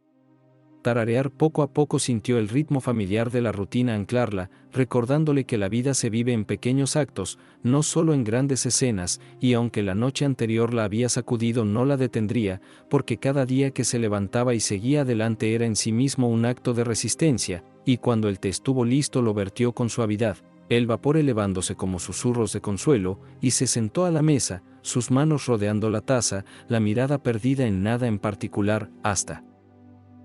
tararear poco a poco sintió el ritmo familiar de la rutina anclarla, recordándole que la vida se vive en pequeños actos, no solo en grandes escenas, y aunque la noche anterior la había sacudido no la detendría, porque cada día que se levantaba y seguía adelante era en sí mismo un acto de resistencia, y cuando el té estuvo listo lo vertió con suavidad, el vapor elevándose como susurros de consuelo, y se sentó a la mesa, sus manos rodeando la taza, la mirada perdida en nada en particular, hasta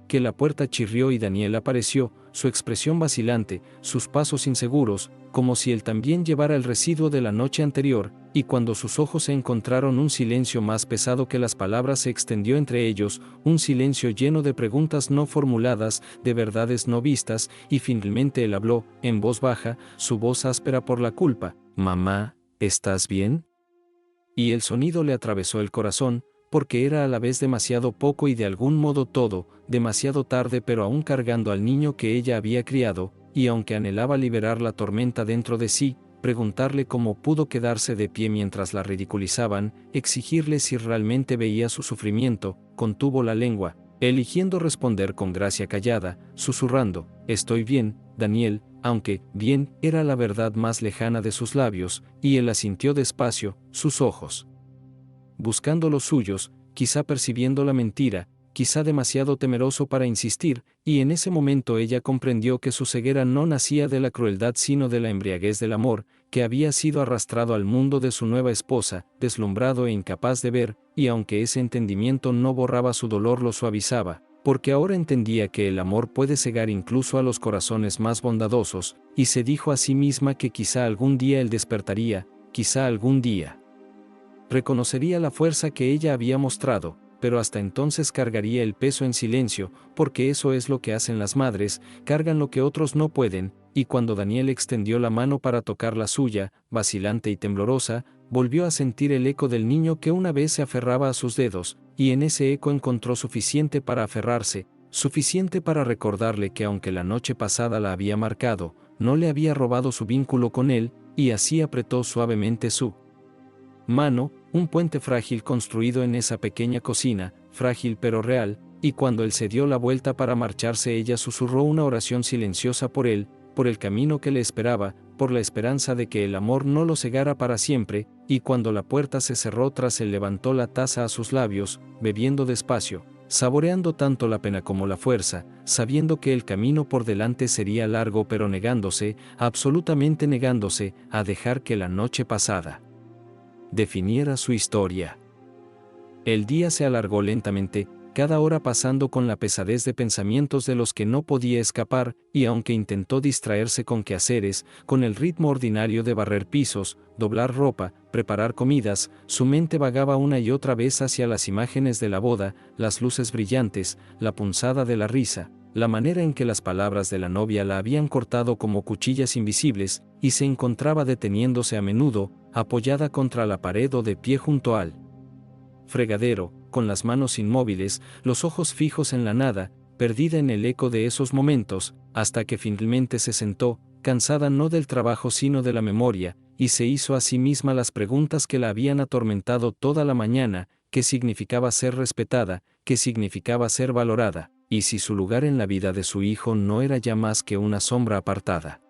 que la puerta chirrió y Daniel apareció, su expresión vacilante, sus pasos inseguros, como si él también llevara el residuo de la noche anterior, y cuando sus ojos se encontraron un silencio más pesado que las palabras se extendió entre ellos, un silencio lleno de preguntas no formuladas, de verdades no vistas, y finalmente él habló, en voz baja, su voz áspera por la culpa: «Mamá, ¿estás bien?». Y el sonido le atravesó el corazón, porque era a la vez demasiado poco y de algún modo todo, demasiado tarde, pero aún cargando al niño que ella había criado, y aunque anhelaba liberar la tormenta dentro de sí, preguntarle cómo pudo quedarse de pie mientras la ridiculizaban, exigirle si realmente veía su sufrimiento, contuvo la lengua, eligiendo responder con gracia callada, susurrando: «Estoy bien, Daniel», aunque, bien, era la verdad más lejana de sus labios, y él asintió despacio, sus ojos buscando los suyos, quizá percibiendo la mentira, quizá demasiado temeroso para insistir, y en ese momento ella comprendió que su ceguera no nacía de la crueldad sino de la embriaguez del amor, que había sido arrastrado al mundo de su nueva esposa, deslumbrado e incapaz de ver, y aunque ese entendimiento no borraba su dolor lo suavizaba, porque ahora entendía que el amor puede cegar incluso a los corazones más bondadosos, y se dijo a sí misma que quizá algún día él despertaría, quizá algún día reconocería la fuerza que ella había mostrado, pero hasta entonces cargaría el peso en silencio, porque eso es lo que hacen las madres, cargan lo que otros no pueden, y cuando Daniel extendió la mano para tocar la suya, vacilante y temblorosa, volvió a sentir el eco del niño que una vez se aferraba a sus dedos, y en ese eco encontró suficiente para aferrarse, suficiente para recordarle que aunque la noche pasada la había marcado, no le había robado su vínculo con él, y así apretó suavemente su mano, un puente frágil construido en esa pequeña cocina, frágil pero real, y cuando él se dio la vuelta para marcharse ella susurró una oración silenciosa por él, por el camino que le esperaba, por la esperanza de que el amor no lo cegara para siempre, y cuando la puerta se cerró tras él levantó la taza a sus labios, bebiendo despacio, saboreando tanto la pena como la fuerza, sabiendo que el camino por delante sería largo pero negándose, absolutamente negándose, a dejar que la noche pasada definiera su historia. El día se alargó lentamente, cada hora pasando con la pesadez de pensamientos de los que no podía escapar, y aunque intentó distraerse con quehaceres, con el ritmo ordinario de barrer pisos, doblar ropa, preparar comidas, su mente vagaba una y otra vez hacia las imágenes de la boda, las luces brillantes, la punzada de la risa, la manera en que las palabras de la novia la habían cortado como cuchillas invisibles, y se encontraba deteniéndose a menudo, apoyada contra la pared o de pie junto al fregadero, con las manos inmóviles, los ojos fijos en la nada, perdida en el eco de esos momentos, hasta que finalmente se sentó, cansada no del trabajo sino de la memoria, y se hizo a sí misma las preguntas que la habían atormentado toda la mañana: qué significaba ser respetada, qué significaba ser valorada, y si su lugar en la vida de su hijo no era ya más que una sombra apartada.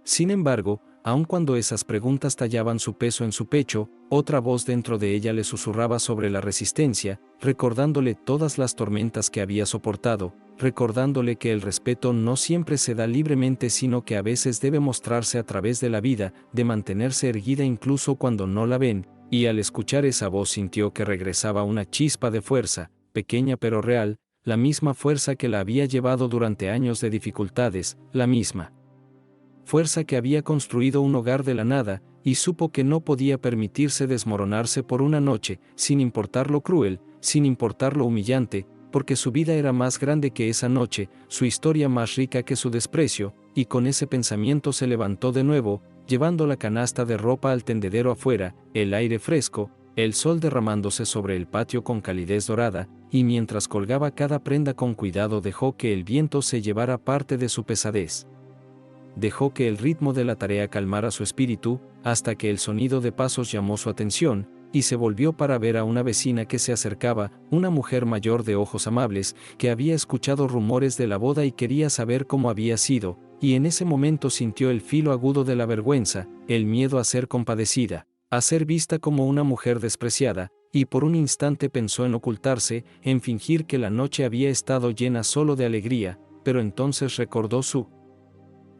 Sin embargo, aun cuando esas preguntas tallaban su peso en su pecho, otra voz dentro de ella le susurraba sobre la resistencia, recordándole todas las tormentas que había soportado, recordándole que el respeto no siempre se da libremente sino que a veces debe mostrarse a través de la vida, de mantenerse erguida incluso cuando no la ven, y al escuchar esa voz sintió que regresaba una chispa de fuerza, pequeña pero real, la misma fuerza que la había llevado durante años de dificultades, la misma fuerza que había construido un hogar de la nada, y supo que no podía permitirse desmoronarse por una noche, sin importar lo cruel, sin importar lo humillante, porque su vida era más grande que esa noche, su historia más rica que su desprecio, y con ese pensamiento se levantó de nuevo, llevando la canasta de ropa al tendedero afuera, el aire fresco, el sol derramándose sobre el patio con calidez dorada, y mientras colgaba cada prenda con cuidado dejó que el viento se llevara parte de su pesadez. Dejó que el ritmo de la tarea calmara su espíritu, hasta que el sonido de pasos llamó su atención, y se volvió para ver a una vecina que se acercaba, una mujer mayor de ojos amables, que había escuchado rumores de la boda y quería saber cómo había sido, y en ese momento sintió el filo agudo de la vergüenza, el miedo a ser compadecida, a ser vista como una mujer despreciada, y por un instante pensó en ocultarse, en fingir que la noche había estado llena solo de alegría, pero entonces recordó su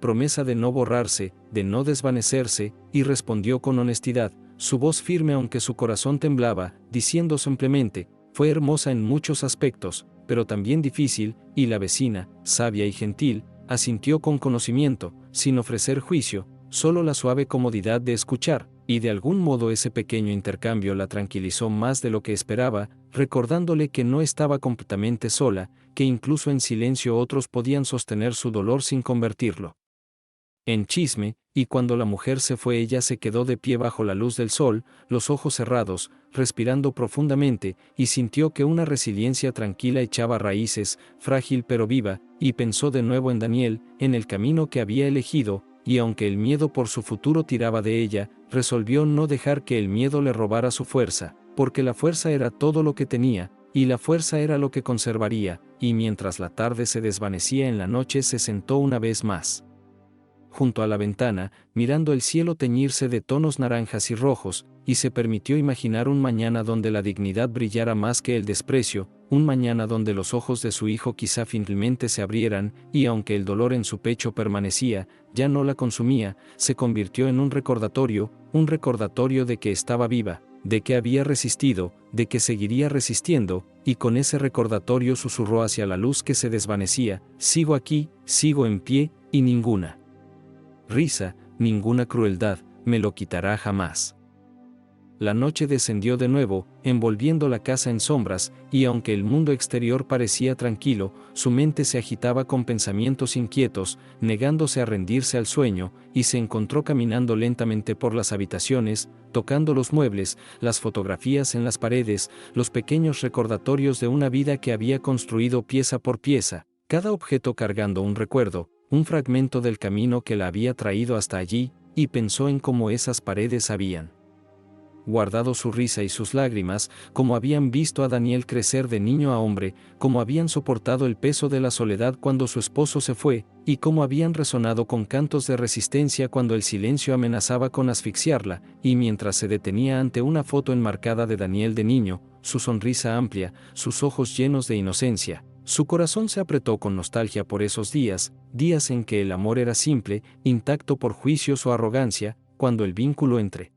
promesa de no borrarse, de no desvanecerse, y respondió con honestidad, su voz firme aunque su corazón temblaba, diciendo simplemente: fue hermosa en muchos aspectos, pero también difícil, y la vecina, sabia y gentil, asintió con conocimiento, sin ofrecer juicio, solo la suave comodidad de escuchar, y de algún modo ese pequeño intercambio la tranquilizó más de lo que esperaba, recordándole que no estaba completamente sola, que incluso en silencio otros podían sostener su dolor sin convertirlo en chisme, y cuando la mujer se fue ella se quedó de pie bajo la luz del sol, los ojos cerrados, respirando profundamente, y sintió que una resiliencia tranquila echaba raíces, frágil pero viva, y pensó de nuevo en Daniel, en el camino que había elegido, y aunque el miedo por su futuro tiraba de ella, resolvió no dejar que el miedo le robara su fuerza, porque la fuerza era todo lo que tenía, y la fuerza era lo que conservaría, y mientras la tarde se desvanecía en la noche se sentó una vez más junto a la ventana, mirando el cielo teñirse de tonos naranjas y rojos, y se permitió imaginar un mañana donde la dignidad brillara más que el desprecio, un mañana donde los ojos de su hijo quizá finalmente se abrieran, y aunque el dolor en su pecho permanecía, ya no la consumía, se convirtió en un recordatorio de que estaba viva, de que había resistido, de que seguiría resistiendo, y con ese recordatorio susurró hacia la luz que se desvanecía: sigo aquí, sigo en pie, y ninguna risa, ninguna crueldad, me lo quitará jamás. La noche descendió de nuevo, envolviendo la casa en sombras, y aunque el mundo exterior parecía tranquilo, su mente se agitaba con pensamientos inquietos, negándose a rendirse al sueño, y se encontró caminando lentamente por las habitaciones, tocando los muebles, las fotografías en las paredes, los pequeños recordatorios de una vida que había construido pieza por pieza, cada objeto cargando un recuerdo, un fragmento del camino que la había traído hasta allí, y pensó en cómo esas paredes habían guardado su risa y sus lágrimas, como habían visto a Daniel crecer de niño a hombre, como habían soportado el peso de la soledad cuando su esposo se fue, y cómo habían resonado con cantos de resistencia cuando el silencio amenazaba con asfixiarla, y mientras se detenía ante una foto enmarcada de Daniel de niño, su sonrisa amplia, sus ojos llenos de inocencia, su corazón se apretó con nostalgia por esos días, días en que el amor era simple, intacto por juicios o arrogancia, cuando el vínculo entre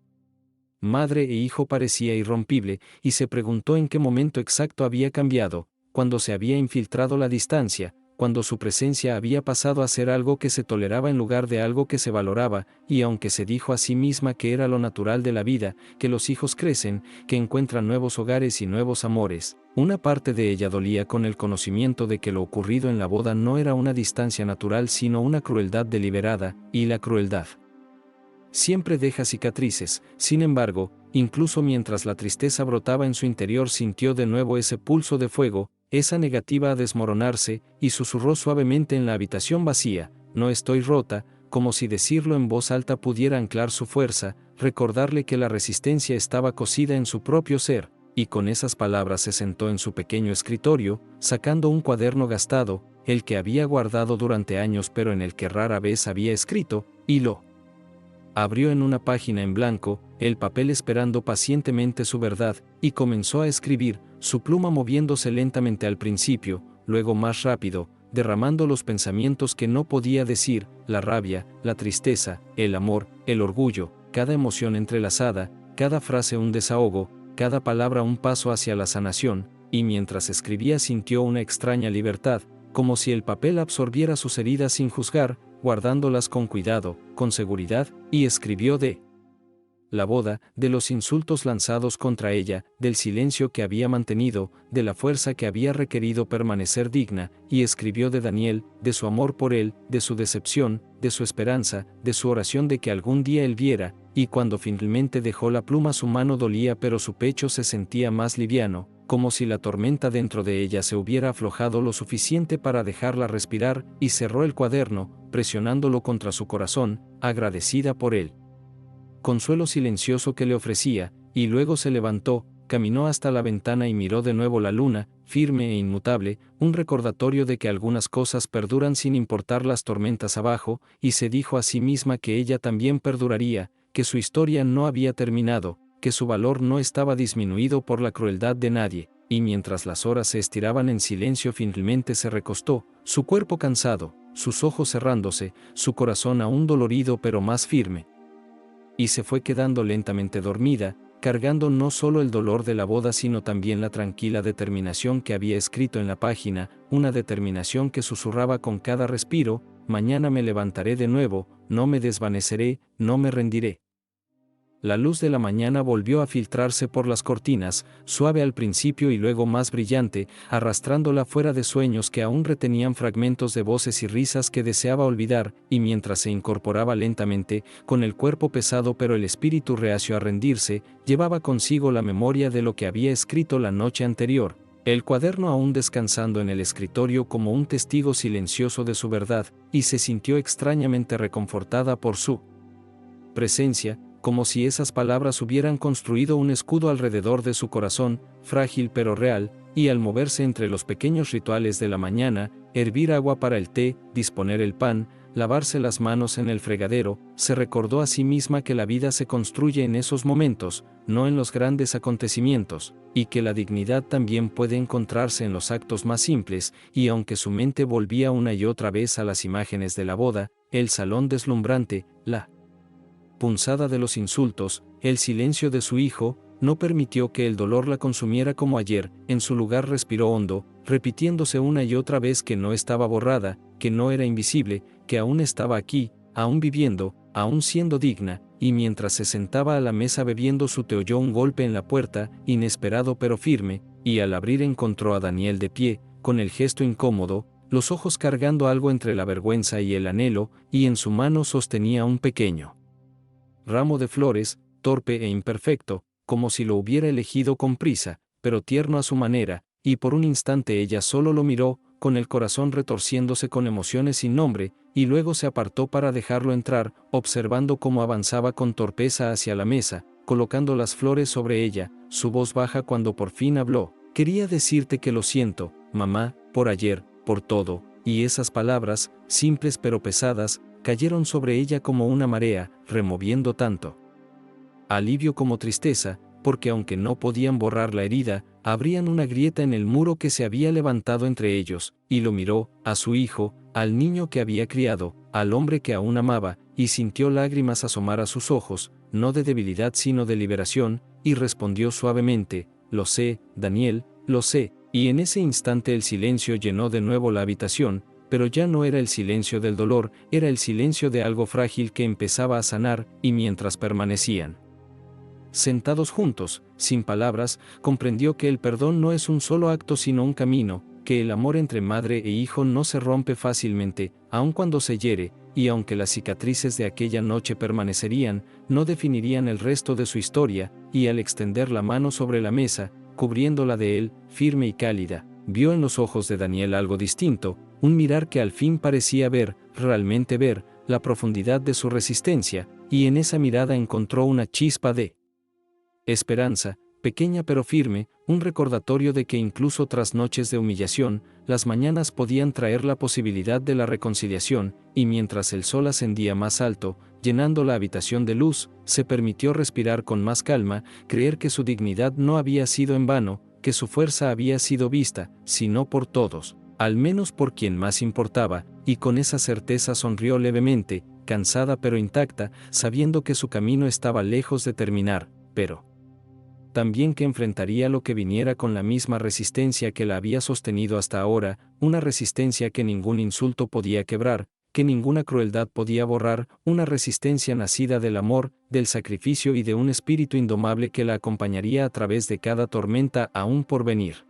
madre e hijo parecía irrompible, y se preguntó en qué momento exacto había cambiado, cuando se había infiltrado la distancia, cuando su presencia había pasado a ser algo que se toleraba en lugar de algo que se valoraba, y aunque se dijo a sí misma que era lo natural de la vida, que los hijos crecen, que encuentran nuevos hogares y nuevos amores, una parte de ella dolía con el conocimiento de que lo ocurrido en la boda no era una distancia natural sino una crueldad deliberada, y la crueldad siempre deja cicatrices. Sin embargo, incluso mientras la tristeza brotaba en su interior sintió de nuevo ese pulso de fuego, esa negativa a desmoronarse, y susurró suavemente en la habitación vacía, «No estoy rota», como si decirlo en voz alta pudiera anclar su fuerza, recordarle que la resistencia estaba cosida en su propio ser, y con esas palabras se sentó en su pequeño escritorio, sacando un cuaderno gastado, el que había guardado durante años pero en el que rara vez había escrito, y lo abrió en una página en blanco, el papel esperando pacientemente su verdad, y comenzó a escribir, su pluma moviéndose lentamente al principio, luego más rápido, derramando los pensamientos que no podía decir, la rabia, la tristeza, el amor, el orgullo, cada emoción entrelazada, cada frase un desahogo, cada palabra un paso hacia la sanación, y mientras escribía sintió una extraña libertad, como si el papel absorbiera sus heridas sin juzgar, guardándolas con cuidado, con seguridad, y escribió de la boda, de los insultos lanzados contra ella, del silencio que había mantenido, de la fuerza que había requerido permanecer digna, y escribió de Daniel, de su amor por él, de su decepción, de su esperanza, de su oración de que algún día él viera, y cuando finalmente dejó la pluma su mano dolía pero su pecho se sentía más liviano, como si la tormenta dentro de ella se hubiera aflojado lo suficiente para dejarla respirar, y cerró el cuaderno, presionándolo contra su corazón, agradecida por él consuelo silencioso que le ofrecía, y luego se levantó, caminó hasta la ventana y miró de nuevo la luna, firme e inmutable, un recordatorio de que algunas cosas perduran sin importar las tormentas abajo, y se dijo a sí misma que ella también perduraría, que su historia no había terminado, que su valor no estaba disminuido por la crueldad de nadie, y mientras las horas se estiraban en silencio finalmente se recostó, su cuerpo cansado, sus ojos cerrándose, su corazón aún dolorido pero más firme, y se fue quedando lentamente dormida, cargando no solo el dolor de la boda sino también la tranquila determinación que había escrito en la página, una determinación que susurraba con cada respiro, mañana me levantaré de nuevo, no me desvaneceré, no me rendiré. La luz de la mañana volvió a filtrarse por las cortinas, suave al principio y luego más brillante, arrastrándola fuera de sueños que aún retenían fragmentos de voces y risas que deseaba olvidar, y mientras se incorporaba lentamente, con el cuerpo pesado pero el espíritu reacio a rendirse, llevaba consigo la memoria de lo que había escrito la noche anterior, el cuaderno aún descansando en el escritorio como un testigo silencioso de su verdad, y se sintió extrañamente reconfortada por su presencia, como si esas palabras hubieran construido un escudo alrededor de su corazón, frágil pero real, y al moverse entre los pequeños rituales de la mañana, hervir agua para el té, disponer el pan, lavarse las manos en el fregadero, se recordó a sí misma que la vida se construye en esos momentos, no en los grandes acontecimientos, y que la dignidad también puede encontrarse en los actos más simples, y aunque su mente volvía una y otra vez a las imágenes de la boda, el salón deslumbrante, la punzada de los insultos, el silencio de su hijo, no permitió que el dolor la consumiera como ayer, en su lugar respiró hondo, repitiéndose una y otra vez que no estaba borrada, que no era invisible, que aún estaba aquí, aún viviendo, aún siendo digna, y mientras se sentaba a la mesa bebiendo su té oyó un golpe en la puerta, inesperado pero firme, y al abrir encontró a Daniel de pie, con el gesto incómodo, los ojos cargando algo entre la vergüenza y el anhelo, y en su mano sostenía un pequeño ramo de flores, torpe e imperfecto, como si lo hubiera elegido con prisa, pero tierno a su manera, y por un instante ella solo lo miró, con el corazón retorciéndose con emociones sin nombre, y luego se apartó para dejarlo entrar, observando cómo avanzaba con torpeza hacia la mesa, colocando las flores sobre ella, su voz baja cuando por fin habló. Quería decirte que lo siento, mamá, por ayer, por todo, y esas palabras, simples pero pesadas, cayeron sobre ella como una marea, removiendo tanto alivio como tristeza, porque aunque no podían borrar la herida, abrían una grieta en el muro que se había levantado entre ellos, y lo miró, a su hijo, al niño que había criado, al hombre que aún amaba, y sintió lágrimas asomar a sus ojos, no de debilidad sino de liberación, y respondió suavemente, lo sé, Daniel, lo sé, y en ese instante el silencio llenó de nuevo la habitación, pero ya no era el silencio del dolor, era el silencio de algo frágil que empezaba a sanar, y mientras permanecían sentados juntos, sin palabras, comprendió que el perdón no es un solo acto sino un camino, que el amor entre madre e hijo no se rompe fácilmente, aun cuando se hiere, y aunque las cicatrices de aquella noche permanecerían, no definirían el resto de su historia, y al extender la mano sobre la mesa, cubriéndola de él, firme y cálida, vio en los ojos de Daniel algo distinto, un mirar que al fin parecía ver, realmente ver, la profundidad de su resistencia, y en esa mirada encontró una chispa de esperanza, pequeña pero firme, un recordatorio de que incluso tras noches de humillación, las mañanas podían traer la posibilidad de la reconciliación, y mientras el sol ascendía más alto, llenando la habitación de luz, se permitió respirar con más calma, creer que su dignidad no había sido en vano, que su fuerza había sido vista, sino por todos, al menos por quien más importaba, y con esa certeza sonrió levemente, cansada pero intacta, sabiendo que su camino estaba lejos de terminar, pero también que enfrentaría lo que viniera con la misma resistencia que la había sostenido hasta ahora, una resistencia que ningún insulto podía quebrar, que ninguna crueldad podía borrar, una resistencia nacida del amor, del sacrificio y de un espíritu indomable que la acompañaría a través de cada tormenta aún por venir.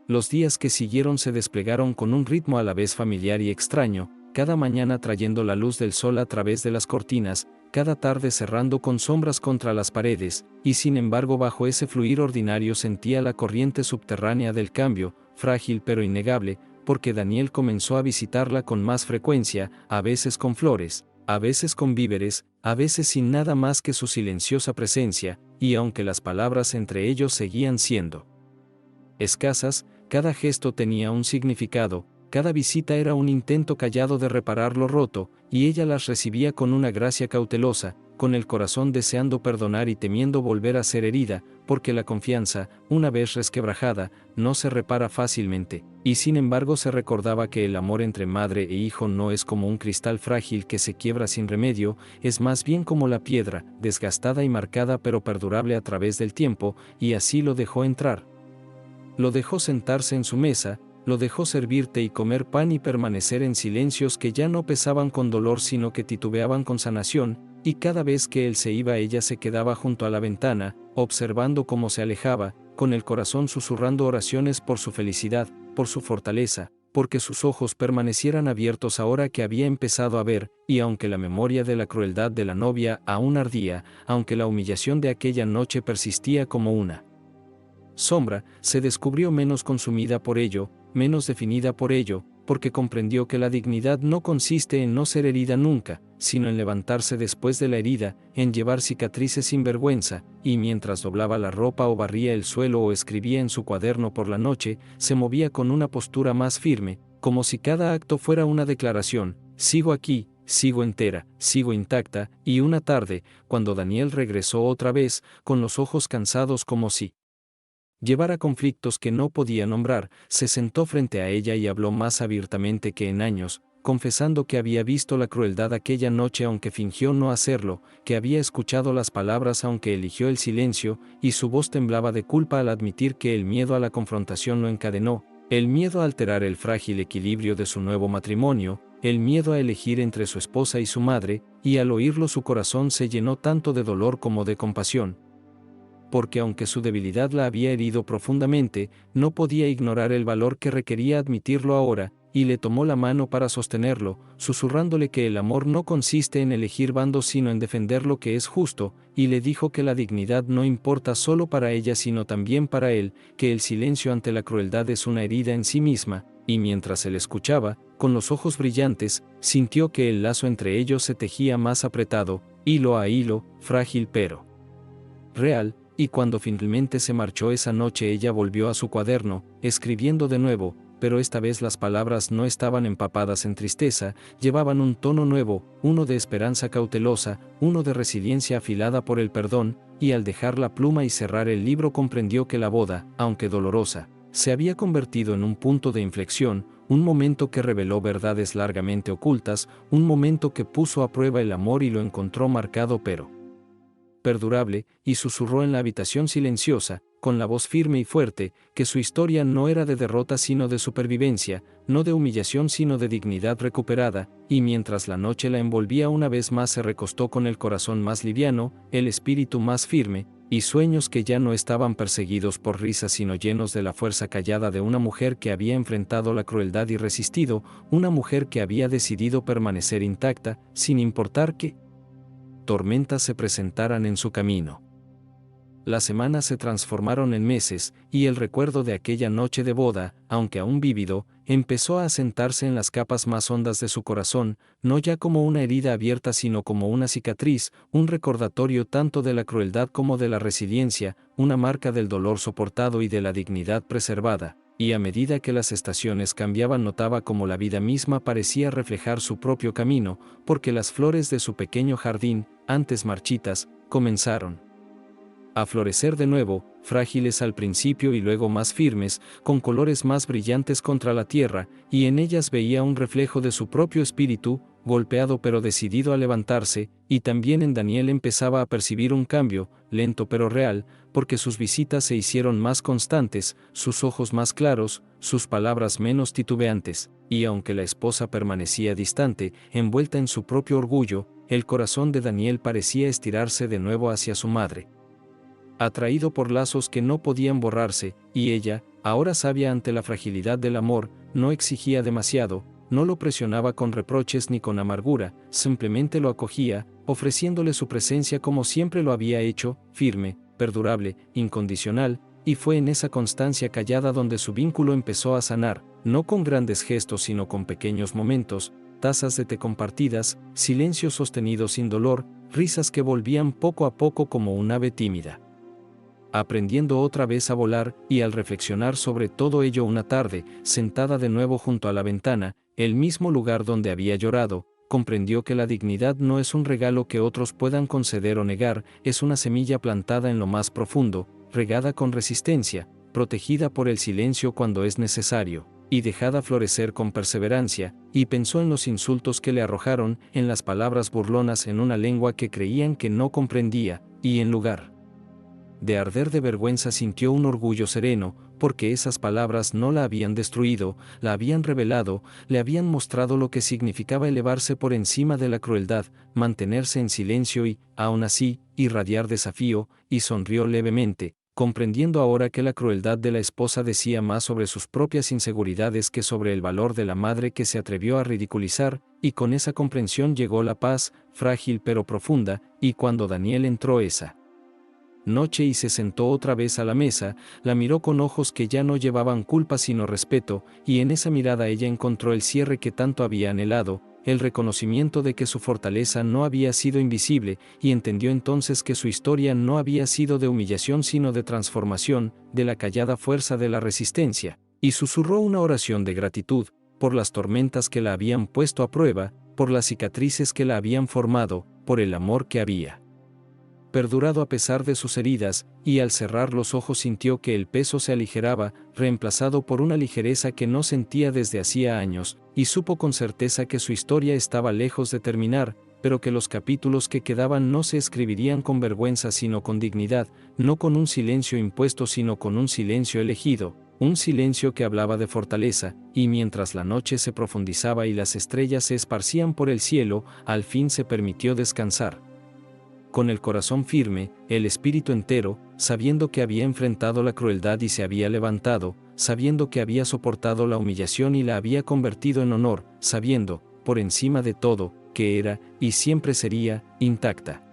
Los días que siguieron se desplegaron con un ritmo a la vez familiar y extraño, cada mañana trayendo la luz del sol a través de las cortinas, cada tarde cerrando con sombras contra las paredes, y sin embargo bajo ese fluir ordinario sentía la corriente subterránea del cambio, frágil pero innegable, porque Daniel comenzó a visitarla con más frecuencia, a veces con flores, a veces con víveres, a veces sin nada más que su silenciosa presencia, y aunque las palabras entre ellos seguían siendo escasas, cada gesto tenía un significado, cada visita era un intento callado de reparar lo roto, y ella las recibía con una gracia cautelosa, con el corazón deseando perdonar y temiendo volver a ser herida, porque la confianza, una vez resquebrajada, no se repara fácilmente, y sin embargo se recordaba que el amor entre madre e hijo no es como un cristal frágil que se quiebra sin remedio, es más bien como la piedra, desgastada y marcada pero perdurable a través del tiempo, y así lo dejó entrar. Lo dejó sentarse en su mesa, lo dejó servirte y comer pan y permanecer en silencios que ya no pesaban con dolor sino que titubeaban con sanación, y cada vez que él se iba ella se quedaba junto a la ventana, observando cómo se alejaba, con el corazón susurrando oraciones por su felicidad, por su fortaleza, porque sus ojos permanecieran abiertos ahora que había empezado a ver, y aunque la memoria de la crueldad de la novia aún ardía, aunque la humillación de aquella noche persistía como una sombra, se descubrió menos consumida por ello, menos definida por ello, porque comprendió que la dignidad no consiste en no ser herida nunca, sino en levantarse después de la herida, en llevar cicatrices sin vergüenza, y mientras doblaba la ropa o barría el suelo o escribía en su cuaderno por la noche, se movía con una postura más firme, como si cada acto fuera una declaración: sigo aquí, sigo entera, sigo intacta, y una tarde, cuando Daniel regresó otra vez, con los ojos cansados como si llevara conflictos que no podía nombrar, se sentó frente a ella y habló más abiertamente que en años, confesando que había visto la crueldad aquella noche aunque fingió no hacerlo, que había escuchado las palabras aunque eligió el silencio, y su voz temblaba de culpa al admitir que el miedo a la confrontación lo encadenó, El miedo a alterar el frágil equilibrio de su nuevo matrimonio, el miedo a elegir entre su esposa y su madre, y al oírlo su corazón se llenó tanto de dolor como de compasión. Porque aunque su debilidad la había herido profundamente, no podía ignorar el valor que requería admitirlo ahora, y le tomó la mano para sostenerlo, susurrándole que el amor no consiste en elegir bandos sino en defender lo que es justo, y le dijo que la dignidad no importa solo para ella sino también para él, que el silencio ante la crueldad es una herida en sí misma, y mientras él escuchaba, con los ojos brillantes, sintió que el lazo entre ellos se tejía más apretado, hilo a hilo, frágil pero real, y cuando finalmente se marchó esa noche ella volvió a su cuaderno, escribiendo de nuevo, pero esta vez las palabras no estaban empapadas en tristeza, llevaban un tono nuevo, uno de esperanza cautelosa, uno de resiliencia afilada por el perdón, y al dejar la pluma y cerrar el libro comprendió que la boda, aunque dolorosa, se había convertido en un punto de inflexión, un momento que reveló verdades largamente ocultas, un momento que puso a prueba el amor y lo encontró marcado pero perdurable, y susurró en la habitación silenciosa, con la voz firme y fuerte, que su historia no era de derrota sino de supervivencia, no de humillación sino de dignidad recuperada, y mientras la noche la envolvía una vez más se recostó con el corazón más liviano, el espíritu más firme, y sueños que ya no estaban perseguidos por risas sino llenos de la fuerza callada de una mujer que había enfrentado la crueldad y resistido, una mujer que había decidido permanecer intacta, sin importar qué tormentas se presentaran en su camino. Las semanas se transformaron en meses, y el recuerdo de aquella noche de boda, aunque aún vívido, empezó a asentarse en las capas más hondas de su corazón, no ya como una herida abierta sino como una cicatriz, un recordatorio tanto de la crueldad como de la resiliencia, una marca del dolor soportado y de la dignidad preservada. Y a medida que las estaciones cambiaban notaba como la vida misma parecía reflejar su propio camino, porque las flores de su pequeño jardín, antes marchitas, comenzaron a florecer de nuevo, frágiles al principio y luego más firmes, con colores más brillantes contra la tierra, y en ellas veía un reflejo de su propio espíritu, golpeado pero decidido a levantarse, y también en Daniel empezaba a percibir un cambio, lento pero real, porque sus visitas se hicieron más constantes, sus ojos más claros, sus palabras menos titubeantes, y aunque la esposa permanecía distante, envuelta en su propio orgullo, el corazón de Daniel parecía estirarse de nuevo hacia su madre, atraído por lazos que no podían borrarse, y ella, ahora sabia ante la fragilidad del amor, no exigía demasiado, no lo presionaba con reproches ni con amargura, simplemente lo acogía, ofreciéndole su presencia como siempre lo había hecho, firme, perdurable, incondicional, y fue en esa constancia callada donde su vínculo empezó a sanar, no con grandes gestos sino con pequeños momentos, tazas de té compartidas, silencio sostenido sin dolor, risas que volvían poco a poco como un ave tímida, aprendiendo otra vez a volar, y al reflexionar sobre todo ello una tarde, sentada de nuevo junto a la ventana, el mismo lugar donde había llorado, comprendió que la dignidad no es un regalo que otros puedan conceder o negar, es una semilla plantada en lo más profundo, regada con resistencia, protegida por el silencio cuando es necesario, y dejada florecer con perseverancia, y pensó en los insultos que le arrojaron, en las palabras burlonas en una lengua que creían que no comprendía, y en lugar de arder de vergüenza sintió un orgullo sereno, porque esas palabras no la habían destruido, la habían revelado, le habían mostrado lo que significaba elevarse por encima de la crueldad, mantenerse en silencio y, aun así, irradiar desafío, y sonrió levemente, comprendiendo ahora que la crueldad de la esposa decía más sobre sus propias inseguridades que sobre el valor de la madre que se atrevió a ridiculizar, y con esa comprensión llegó la paz, frágil pero profunda, y cuando Daniel entró esa noche y se sentó otra vez a la mesa, la miró con ojos que ya no llevaban culpa sino respeto, y en esa mirada ella encontró el cierre que tanto había anhelado, el reconocimiento de que su fortaleza no había sido invisible, y entendió entonces que su historia no había sido de humillación sino de transformación, de la callada fuerza de la resistencia, y susurró una oración de gratitud, por las tormentas que la habían puesto a prueba, por las cicatrices que la habían formado, por el amor que había perdurado a pesar de sus heridas, y al cerrar los ojos sintió que el peso se aligeraba, reemplazado por una ligereza que no sentía desde hacía años, y supo con certeza que su historia estaba lejos de terminar, pero que los capítulos que quedaban no se escribirían con vergüenza sino con dignidad, no con un silencio impuesto sino con un silencio elegido, un silencio que hablaba de fortaleza, y mientras la noche se profundizaba y las estrellas se esparcían por el cielo, al fin se permitió descansar. Con el corazón firme, el espíritu entero, sabiendo que había enfrentado la crueldad y se había levantado, sabiendo que había soportado la humillación y la había convertido en honor, sabiendo, por encima de todo, que era, y siempre sería, intacta.